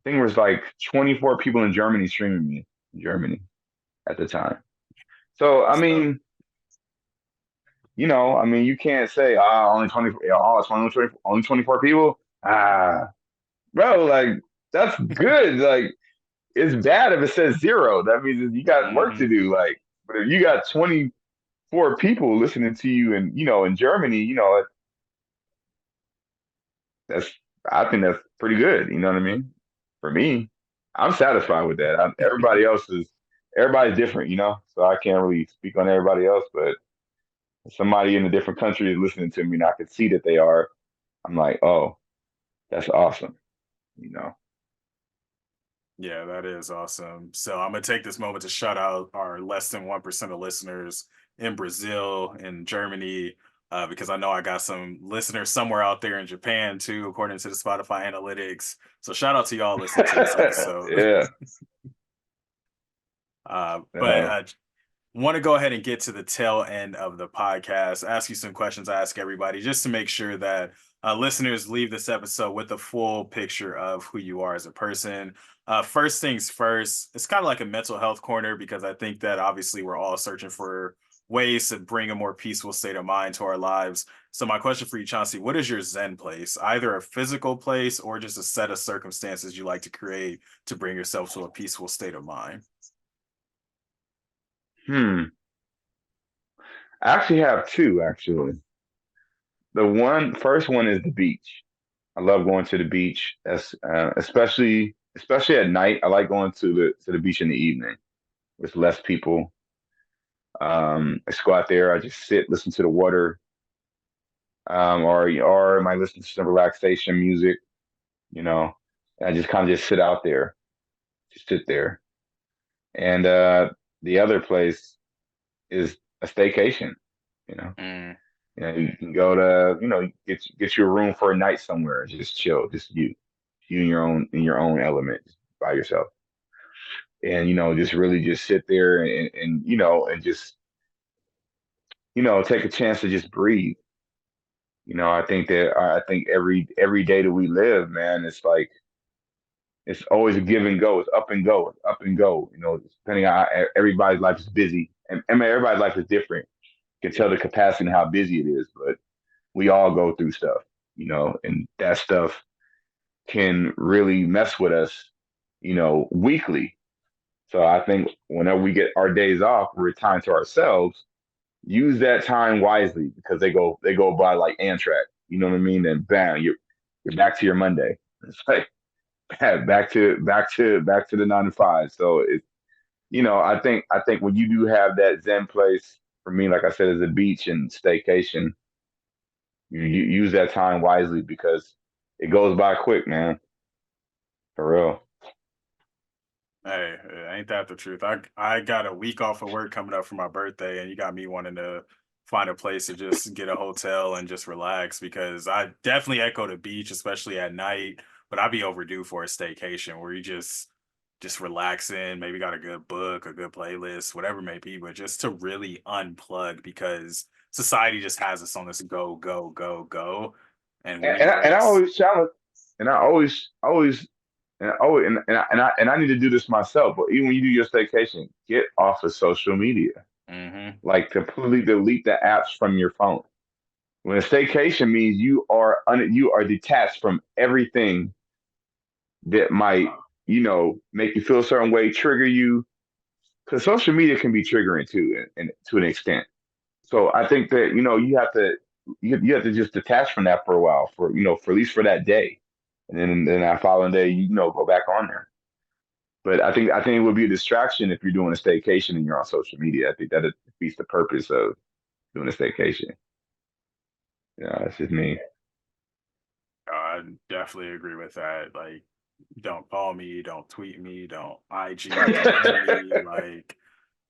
S2: I think it was like 24 people in Germany streaming me in Germany at the time. So I
S1: So
S2: mean, you can't say only 20, it's only 24 people. Bro, like that's good. Like it's bad if it says zero. That means you got work to
S1: mhm.
S2: do. Like, but if you got 24 people listening to you and in Germany, that's I think that's pretty good. You know what I mean? For me, I'm satisfied with that. Everybody's different, so I can't really speak on everybody else, but if somebody in a different country is listening to me and I can see that they are, I'm like, oh, that's awesome, you know.
S1: Yeah, that is awesome. So I'm gonna take this moment to shout out our less than 1% of listeners in Brazil and Germany, because I know I got some listeners somewhere out there in Japan too, according to the Spotify analytics. So shout out to y'all listening to this episode.
S2: Yeah.
S1: But
S2: No.
S1: want to go ahead and get to the tail end of the podcast, ask you some questions I ask everybody just to make sure that listeners leave this episode with a full picture of who you are as a person. First things first, it's kind of like a mental health corner because I think that obviously we're all searching for ways to bring a more peaceful state of mind to our lives. So, my question for you, Chauncey, what is your Zen place? Either a physical place or just a set of circumstances you like to create to bring yourself to a peaceful state of mind?
S2: Hmm. I actually have two, actually. The first one is the beach. I love going to the beach, especially at night. I like going to the beach in the evening with less people. I just go out there, I just sit, listen to the water, or I might listen to some relaxation music, you know. And I just kind of just sit out there, just sit there. And the other place is a staycation, you know.
S1: Mm.
S2: You can go to, get you a room for a night somewhere, just chill, just you in your own element, just by yourself, and just really just sit there and and just take a chance to just breathe. I think every day that we live, man, it's like it's always a give and go. It's up and go. It's up and go. Depending on everybody's life is busy, and I mean everybody's life is different. You can tell the capacity and how busy it is, but we all go through stuff, and that stuff can really mess with us, weekly. So I think whenever we get our days off, we're time to ourselves. Use that time wisely because they go by like Amtrak. You know what I mean? And bam, you're back to your Monday. It's like back to the 9 to 5. So I think when you do have that Zen place, for me, like I said, is a beach and staycation. You use that time wisely because it goes by quick, man. For real.
S1: Hey, ain't that the truth? I got a week off of work coming up for my birthday, and you got me wanting to find a place to just get a hotel and just relax because I definitely echo the beach, especially at night. But I'd be overdue for a staycation where you just relaxing, maybe got a good book, a good playlist, whatever it may be, but just to really unplug because society just has us on this go, go, go, go, and we
S2: And,
S1: need
S2: and,
S1: to
S2: I, and I
S1: just.
S2: always challenge, and I always, and I need to do this myself. But even when you do your staycation, get off of social media.
S1: Hmm.
S2: Like completely delete the apps from your phone. When a staycation means you are detached from everything that might make you feel a certain way, trigger you. Because social media can be triggering too, and to an extent. So I think that you have to just detach from that for a while, for at least for that day, and then that following day go back on there. But I think it would be a distraction if you're doing a staycation and you're on social media. I think that it defeats the purpose of doing a staycation. Yeah, that's just me.
S1: I definitely agree with that. Like, don't call me, don't tweet me, don't IG, DM me. Like,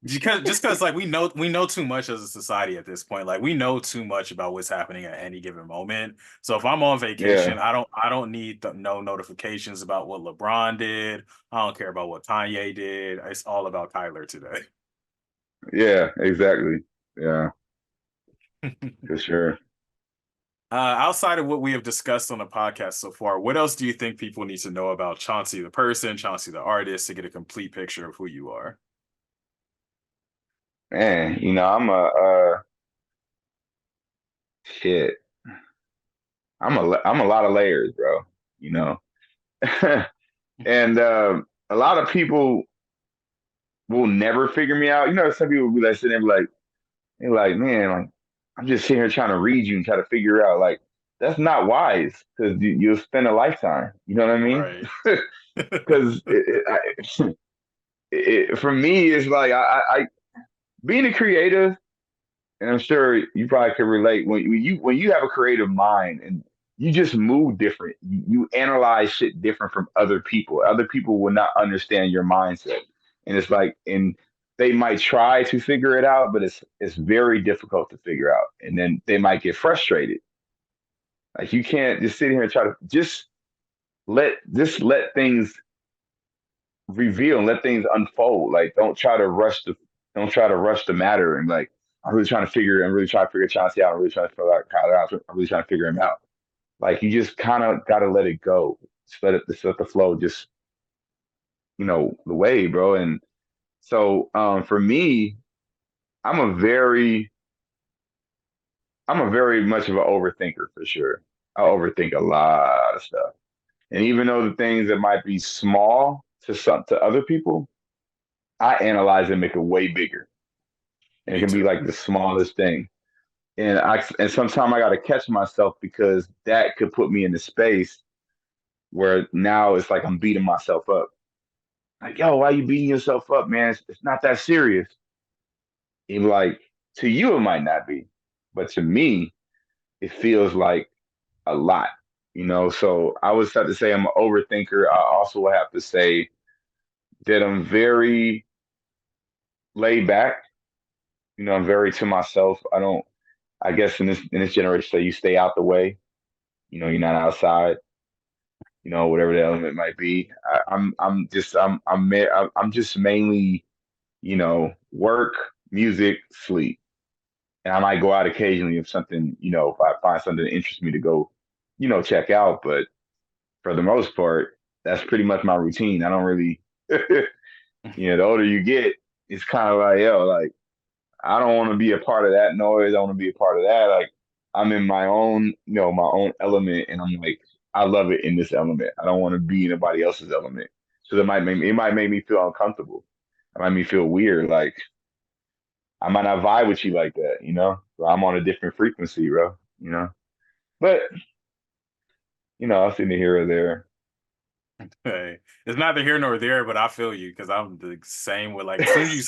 S1: just because like we know too much as a society at this point. Like, we know too much about what's happening at any given moment. So if I'm on
S2: Yeah,
S1: vacation, I don't need no notifications about what LeBron did. I don't care about what Kanye did. It's all about Kyler today.
S2: yeah, exactly. Yeah, for sure.
S1: Outside of what we have discussed on the podcast so far, what else do you think people need to know about Chauncey the person, Chauncey the artist, to get a complete picture of who you are?
S2: Man, shit. I'm a lot of layers, bro. You know, and a lot of people will never figure me out. Some people will be like sitting there they're like, man, like I'm just sitting here trying to read you and try to figure it out. Like that's not wise because you'll spend a lifetime. You know what I mean?
S1: Right.
S2: Because for me, it's like being a creative, and I'm sure you probably can relate when you have a creative mind and you just move different. You analyze shit different from other people. Other people will not understand your mindset, and it's like and they might try to figure it out, but it's very difficult to figure out, and then they might get frustrated. Like you can't just sit here and try to just let things reveal and let things unfold. Like don't try to rush the matter and like I'm really trying to figure Chauncey out. I'm really trying to figure out Kyler out. I'm really trying to figure him out. Like you just kind of gotta let it go. Just let the flow just the way, bro. And so for me, I'm a very I'm a very much of an overthinker for sure. I overthink a lot of stuff. And even though the things that might be small to other people, I analyze and make it way bigger. And it
S1: Me
S2: can be
S1: too.
S2: like the smallest thing. And sometimes I got to catch myself because that could put me in the space where now it's like I'm beating myself up. Like, yo, why you beating yourself up, man? It's not that serious. Even like to you, it might not be, but to me, it feels like a lot, you know. So I would have to say I'm an overthinker. I also would have to say that I'm very laid back. You know, I'm very to myself. I don't. I guess in this generation, say you stay out the way. You know, you're not outside. You know, whatever the element might be. I'm just mainly, you know, work, music, sleep, and I might go out occasionally if something, you know, if I find something that interests me to go, you know, check out. But for the most part, that's pretty much my routine. I don't really, you know, the older you get, it's kind of like, yo, like, I don't want to be a part of that noise. I don't want to be a part of that. Like, I'm in my own, you know, my own element, and I'm like, I love it in this element. I don't want to be in anybody else's element. So it might make me feel uncomfortable. It might make me feel weird. Like, I might not vibe with you like that, you know? So I'm on a different frequency, bro, you know? But, you know, I'll see the here or there.
S1: Hey, it's neither here nor there, but I feel you because I'm the same with like as soon as you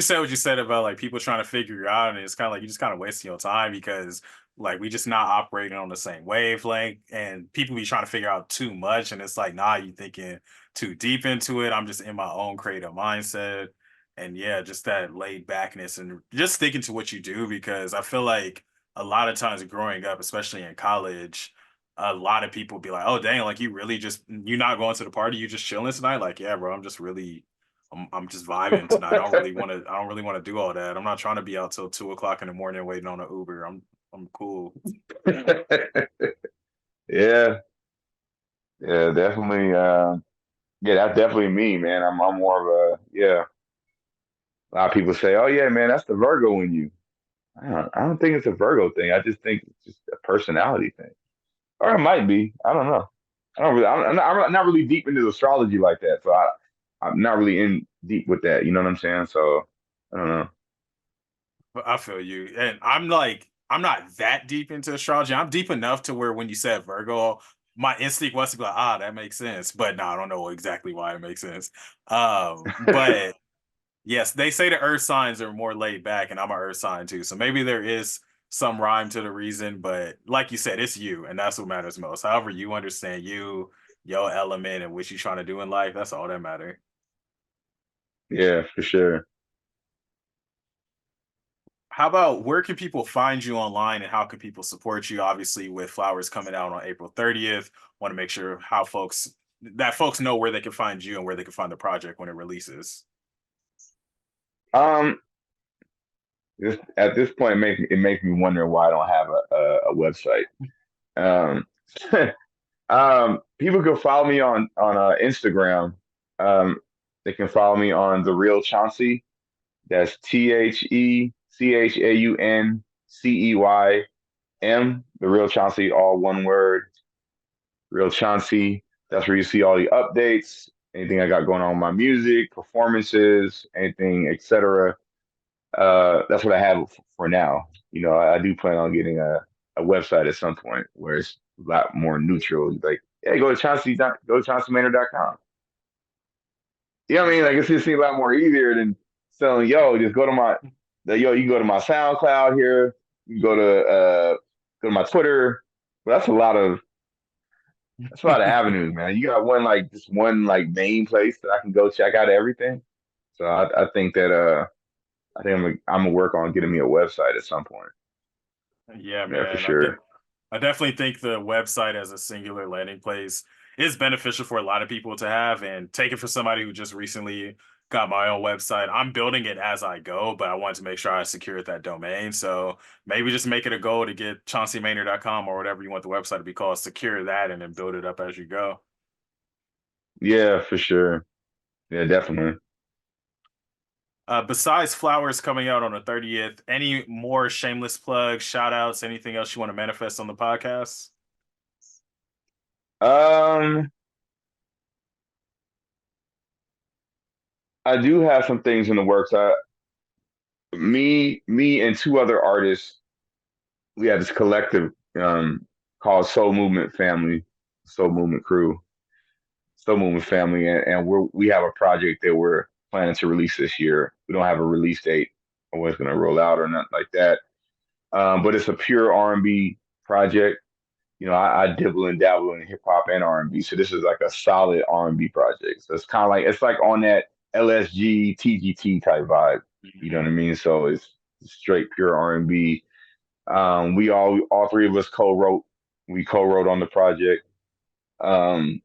S1: said what you said about like people trying to figure you out, and it's kind of like you just kind of wasting your time because like we just not operating on the same wavelength, and people be trying to figure out too much, and it's like nah, you thinking too deep into it. I'm just in my own creative mindset, and yeah, just that laid backness and just sticking to what you do because I feel like a lot of times growing up, especially in college a lot of people be like, "Oh, dang, like you really just you not going to the party, you just chilling tonight?" Like, yeah, bro, I'm just really, I'm just vibing tonight. I don't really want to do all that. I'm not trying to be out till 2 o'clock in the morning waiting on an Uber. I'm cool.
S2: Yeah, yeah, definitely. Yeah, that's definitely me, man. I'm more of a yeah. A lot of people say, "Oh yeah, man, that's the Virgo in you." I don't think it's a Virgo thing. I just think it's just a personality thing, or it might be. I don't know. I don't really. I'm not really deep into astrology like that, so I'm not really in deep with that. You know what I'm saying? So I don't know.
S1: But I feel you, and I'm like, I'm not that deep into astrology. I'm deep enough to where when you said Virgo, my instinct was to be like, ah, that makes sense. But no, I don't know exactly why it makes sense. But yes, they say the earth signs are more laid back, and I'm an earth sign too. So maybe there is some rhyme to the reason, but like you said, it's you, and that's what matters most. However, you understand you, your element, and what you're trying to do in life, that's all that matters.
S2: Yeah, for sure.
S1: How about where can people find you online and how can people support you? Obviously, with flowers coming out on April 30th, want to make sure how folks know where they can find you and where they can find the project when it releases.
S2: Um, at this point, it makes me wonder why I don't have a website. Um, people can follow me on Instagram. Um, they can follow me on the real Chauncey. That's TheChauncey. The real Chauncey, all one word. Real Chauncey. That's where you see all the updates, anything I got going on with my music, performances, anything, etc. That's what I have for now. You know, I do plan on getting a website at some point where it's a lot more neutral. Like, hey, go to ChaunceyMaynor.com. You know what I mean? Like it's just seems a lot more easier than selling, yo, just go to yo, you can go to my SoundCloud here, you can go to my Twitter. But that's a lot of avenues, man. You got just one like main place that I can go check out everything. So I think that I think I'm gonna work on getting me a website at some point.
S1: Yeah,
S2: Yeah, for
S1: man.
S2: sure.
S1: I definitely think the website as a singular landing place is beneficial for a lot of people to have. And take it for somebody who just recently got my own website. I'm building it as I go, but I want to make sure I secured that domain. So maybe just make it a goal to get chaunceymaynor.com or whatever you want the website to be called, secure that and then build it up as you go.
S2: Yeah, for sure. Yeah, definitely.
S1: Besides flowers coming out on the 30th, any more shameless plugs, shout outs, anything else you want to manifest on the podcast?
S2: Um, I do have some things in the works. Me and two other artists, we have this collective called Soul Movement Family, Soul Movement Crew, Soul Movement Family, and we have a project that we're planning to release this year. We don't have a release date or when it's going to roll out or nothing like that. But it's a pure R&B project. You know, I dibble and dabble in hip hop and R&B, so this is like a solid R&B project. So it's kind of like it's like on that LSG TGT type vibe. You know what I
S1: Mhm.
S2: mean? So it's straight pure R&B. We all three of us co-wrote. We co-wrote on the project. Um,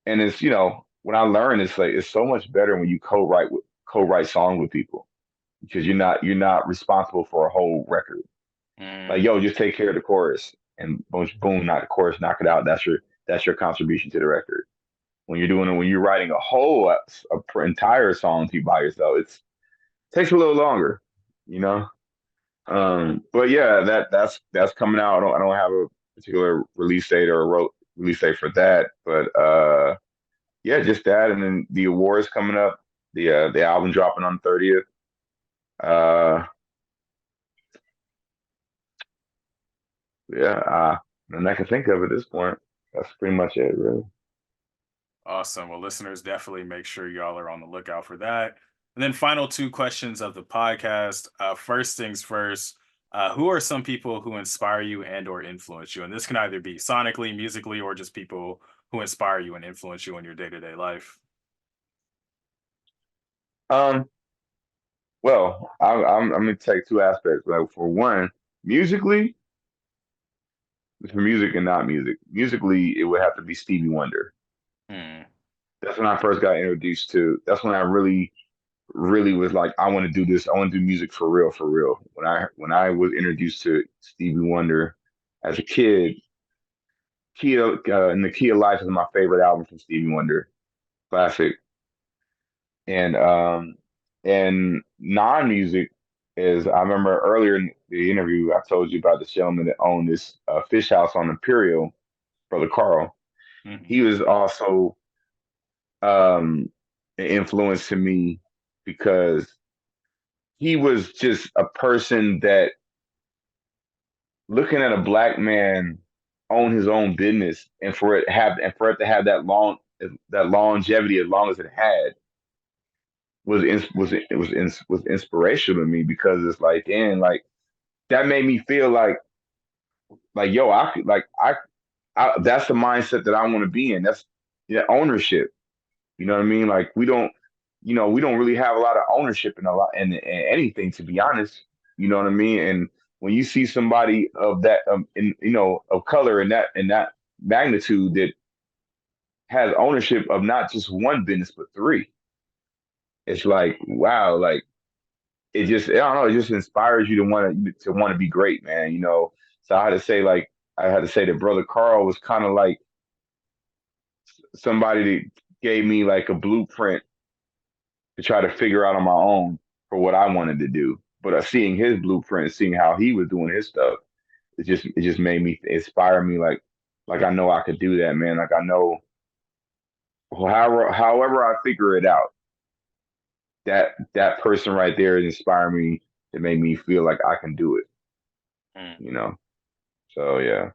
S2: and it's when I learned it's like it's so much better when you co-write songs with people because you're not responsible for a whole record. Like,
S1: Mm.
S2: yo, just take care of the chorus and boom, boom, knock the chorus, knock it out. That's your contribution to the record. When you're writing a whole entire song to by yourself, takes a little longer, you know. But yeah, that's coming out. I don't have a particular release date or release date for that, but yeah, just that, and then the awards coming up. The album dropping on 30th. Uh, yeah, and I can think of at this point. That's pretty much it, really.
S1: Awesome. Well, listeners, definitely make sure y'all are on the lookout for that. And then, final two questions of the podcast. First things first. Who are some people who inspire you and/or influence you? And this can either be sonically, musically, or just people who inspire you and influence you in your day-to-day life.
S2: Um, well, I'm gonna take two aspects. Like for one, musically, for music and not music. Musically, it would have to be Stevie Wonder.
S1: Hmm.
S2: That's when I first got introduced to. That's when I really was like, I want to do this. I want to do music for real, for real. When I was introduced to Stevie Wonder as a kid, in the Key of Life is my favorite album from Stevie Wonder, classic. And non-music is I remember earlier in the interview I told you about the gentleman that owned this fish house on Imperial, Brother Carl.
S1: Hmm.
S2: He was also um, an influence to me because he was just a person that looking at a black man own his own business and for it to have that longevity as long as it had was inspirational to me because it's like damn like that made me feel like yo I could I that's the mindset that I want to be in. That's ownership. You know what I mean? Like we don't really have a lot of ownership in anything, to be honest. You know what I mean? And when you see somebody of that of color in that magnitude that has ownership of not just one business but three, it's like wow, like it just I don't know, it just inspires you to want to be great, man. So I had to say that Brother Carl was kind of like somebody that gave me like a blueprint to try to figure out on my own for what I wanted to do. But seeing his blueprint, seeing how he was doing his stuff, it just made me inspire me like I know I could do that, man. Like I know however I figure it out, that person right there inspired me to make me feel like I can do it, you know. So yeah.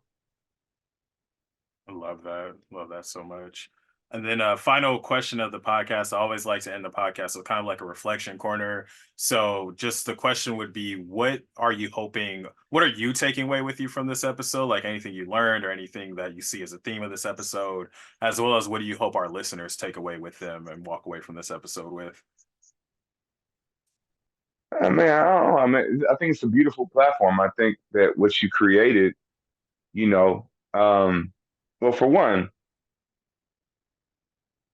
S1: I love that. Love that so much. And then final question of the podcast. I always like to end the podcast with kind of like a reflection corner. So just the question would be, what are you taking away with you from this episode? Like anything you learned or anything that you see as a theme of this episode, as well as what do you hope our listeners take away with them and walk away from this episode with?
S2: Man, I don't know. I mean, I think it's a beautiful platform. I think that what you created, you know, well, for one,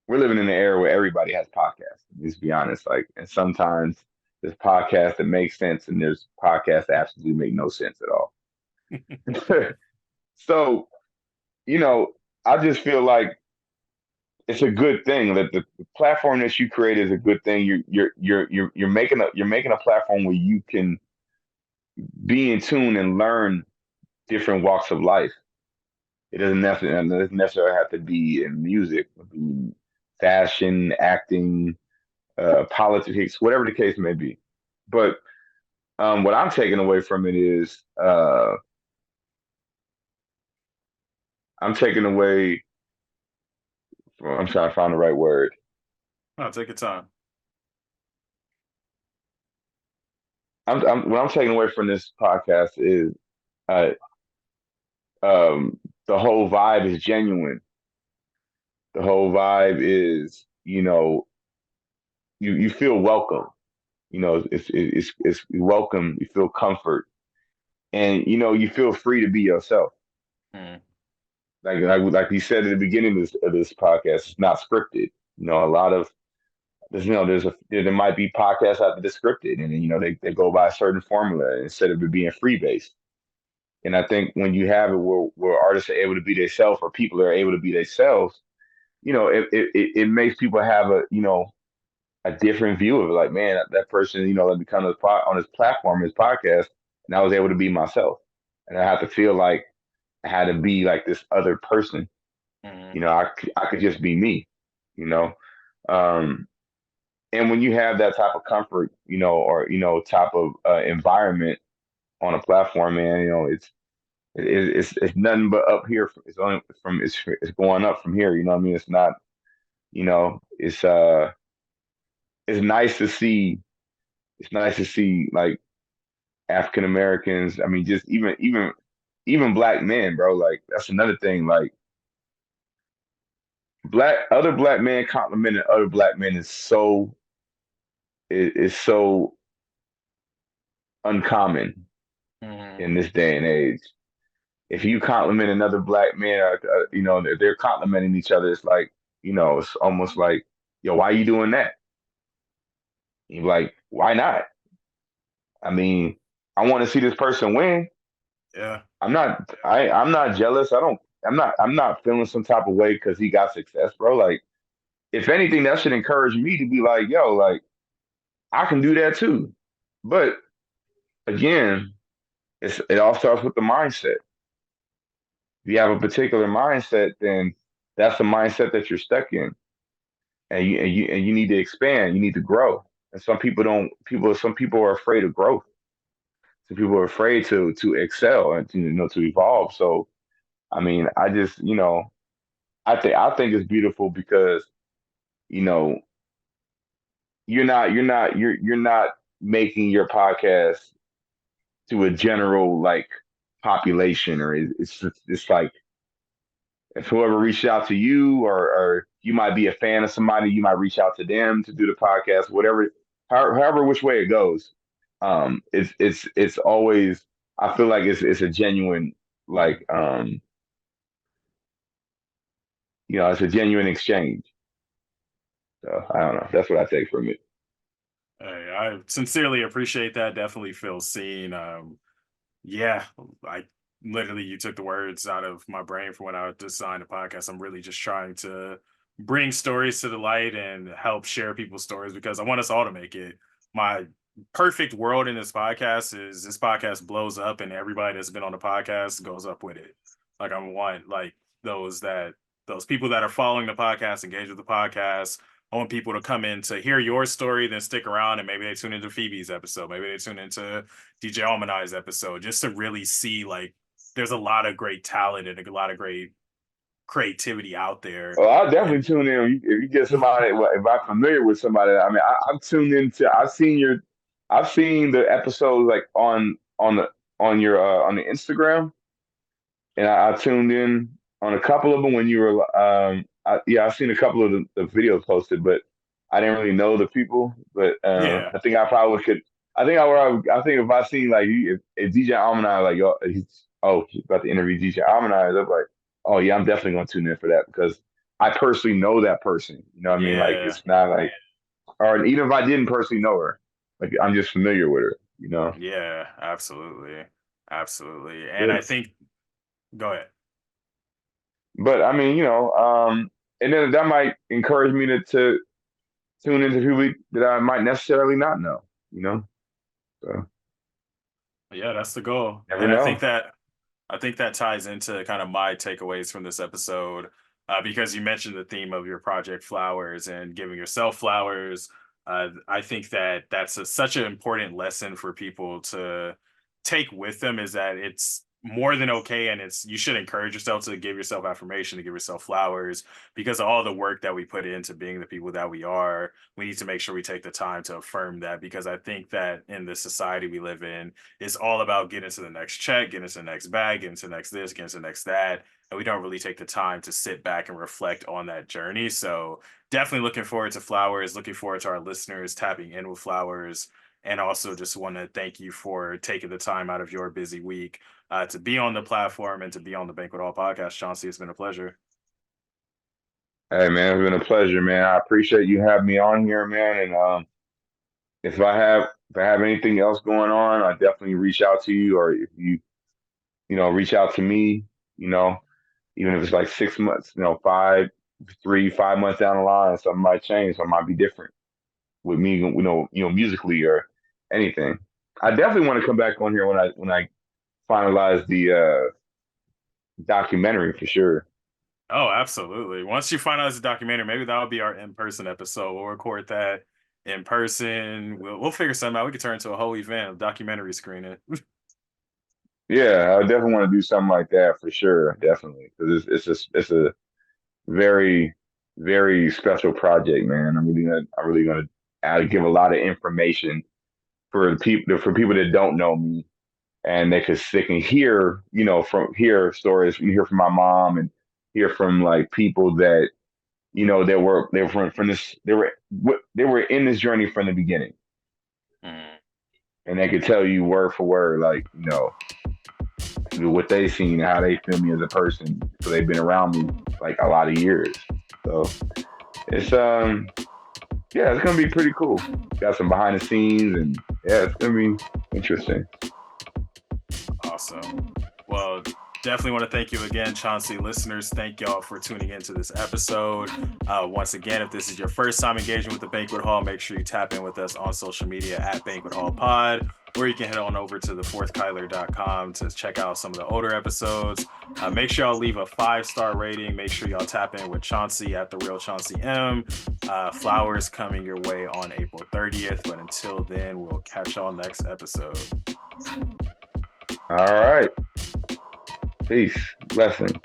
S2: we're living in an era where everybody has podcasts. Let's be honest. Like, and sometimes there's podcasts that make sense, and there's podcasts that absolutely make no sense at all. So, you know, I just feel like it's a good thing that the platform that you create is a good thing. You're making a platform where you can be in tune and learn different walks of life. It doesn't necessarily have to be in music. It could be fashion, acting, politics, whatever the case may be. But what I'm taking away from it is I'm taking away. I'm trying to find the right word.
S1: Oh, take your time.
S2: what I'm taking away from this podcast is uh the whole vibe is genuine. The whole vibe is, you feel welcome. It's welcome. You feel comfort, and you feel free to be yourself.
S1: Mm,
S2: Like you said at the beginning of this podcast, it's not scripted. A lot of there might be podcasts out there that's scripted, and they go by a certain formula instead of it being free based. And I think when you have it where artists are able to be themselves or people are able to be themselves, it makes people have a different view of it. Like, man, that person, let me come on his platform, his podcast, and I was able to be myself. And I have to feel like I had to be like this other person.
S1: mm,
S2: I could just be me, you know. Um, and when you have that type of comfort, or type of environment on a platform, man, it's nothing but up here. It's only it's going up from here. You know what I mean? It's not. It's nice to see. It's nice to see like African Americans. I mean, just even black men, bro. Like that's another thing. Like other black men complimenting other black men is so uncommon
S1: mm,
S2: in this day and age. If you compliment another black man, if they're complimenting each other, it's like, it's almost like, yo, why you doing that? You're like, why not? I mean, I want to see this person win.
S1: yeah.
S2: I'm not jealous. I'm not feeling some type of way because he got success, bro. Like, if anything, that should encourage me to be like, yo, like, I can do that too. But again, it all starts with the mindset. If you have a particular mindset, then that's the mindset that you're stuck in. And you need to expand, you need to grow. And some people are afraid of growth. Some people are afraid to excel and to evolve. So I mean, I just, I think it's beautiful because, you know, you're not making your podcast to a general like population, or it's like if whoever reached out to you, or you might be a fan of somebody, you might reach out to them to do the podcast, whatever, however which way it goes. It's always, I feel like it's a genuine,
S1: Mm.
S2: like, it's a genuine exchange. So I don't know. That's what I take from it.
S1: Hey, I sincerely appreciate that. Definitely feel seen. Yeah, I literally you took the words out of my brain for when I designed the podcast. I'm really just trying to bring stories to the light and help share people's stories because I want us all to make it. My perfect world in this podcast is this podcast blows up and everybody that's been on the podcast goes up with it. Like I want like those that those people that are following the podcast, engage with the podcast. I want people to come in to hear your story, then stick around and maybe they tune into Phoebe's episode. Maybe they tune into DJ Almanai's episode just to really see like there's a lot of great talent and a lot of great creativity out there.
S2: Well, I'll definitely
S1: And
S2: tune in if you get somebody. Well, if I'm familiar with somebody, I mean, I've tuned into. I've seen the episodes like on the Instagram, and I tuned in on a couple of them when you were. Yeah, I've seen a couple of the videos posted, but I didn't really know the people. But
S1: yeah,
S2: I think I probably could. I think if I seen like if DJ Almanai like he's about to interview DJ Almanai, I'm like, oh yeah, I'm definitely gonna tune in for that because I personally know that person. You know what I mean? Like
S1: yeah,
S2: it's not like, or even if I didn't personally know her, like I'm just familiar with her. You know?
S1: yeah, absolutely. Absolutely. And I
S2: But
S1: think go ahead.
S2: but I mean, and then that might encourage me to tune into people that I might necessarily not know. You know? So
S1: Yeah, that's the goal.
S2: never
S1: And
S2: know.
S1: I think that ties into kind of my takeaways from this episode because you mentioned the theme of your project flowers and giving yourself flowers. I think that that's such an important lesson for people to take with them is that more than okay, and you should encourage yourself to give yourself affirmation, to give yourself flowers, because of all the work that we put into being the people that we are. We need to make sure we take the time to affirm that, because I think that in the society we live in, it's all about getting to the next check, getting to the next bag, getting to the next this, getting to the next that, and we don't really take the time to sit back and reflect on that journey. So definitely looking forward to flowers, looking forward to our listeners tapping in with flowers. And also just want to thank you for taking the time out of your busy week to be on the platform and to be on the Banquet Hall podcast. Chauncey, it's been a pleasure.
S2: Hey man, it's been a pleasure, man. I appreciate you having me on here, man. And if I have anything else going on, I definitely reach out to you, or if reach out to me, you know, even if it's like 6 months, 5 months down the line, something might change, something might be different with me, musically or anything. I definitely want to come back on here when I finalize the documentary for sure.
S1: Oh, absolutely. Once you finalize the documentary, maybe that'll be our in-person episode. We'll record that in person. We'll figure something out. We could turn into a whole event, documentary screening.
S2: Yeah, I definitely want to do something like that for sure, definitely, because it's a very very special project, man. I'm really gonna give a lot of information for people that don't know me, and they can hear, from hear stories, you hear from my mom and hear from like people that they were from this they were in this journey from the beginning,
S1: Mm.
S2: and they could tell you word for word, like, what they seen, how they feel me as a person. So they've been around me like a lot of years. So it's yeah, it's gonna be pretty cool. Got some behind the scenes, and yeah, it's gonna be interesting.
S1: Awesome. Well, definitely want to thank you again, Chauncey. Listeners, thank y'all for tuning into this episode. Once again, if this is your first time engaging with the Banquet Hall, make sure you tap in with us on social media at Banquet Hall Pod, or you can head on over to thefourthkyler.com to check out some of the older episodes. Make sure y'all leave a 5-star rating. Make sure y'all tap in with Chauncey at The Real Chauncey M. Flowers coming your way on April 30th. But until then, we'll catch y'all next episode.
S2: All right, peace, blessing.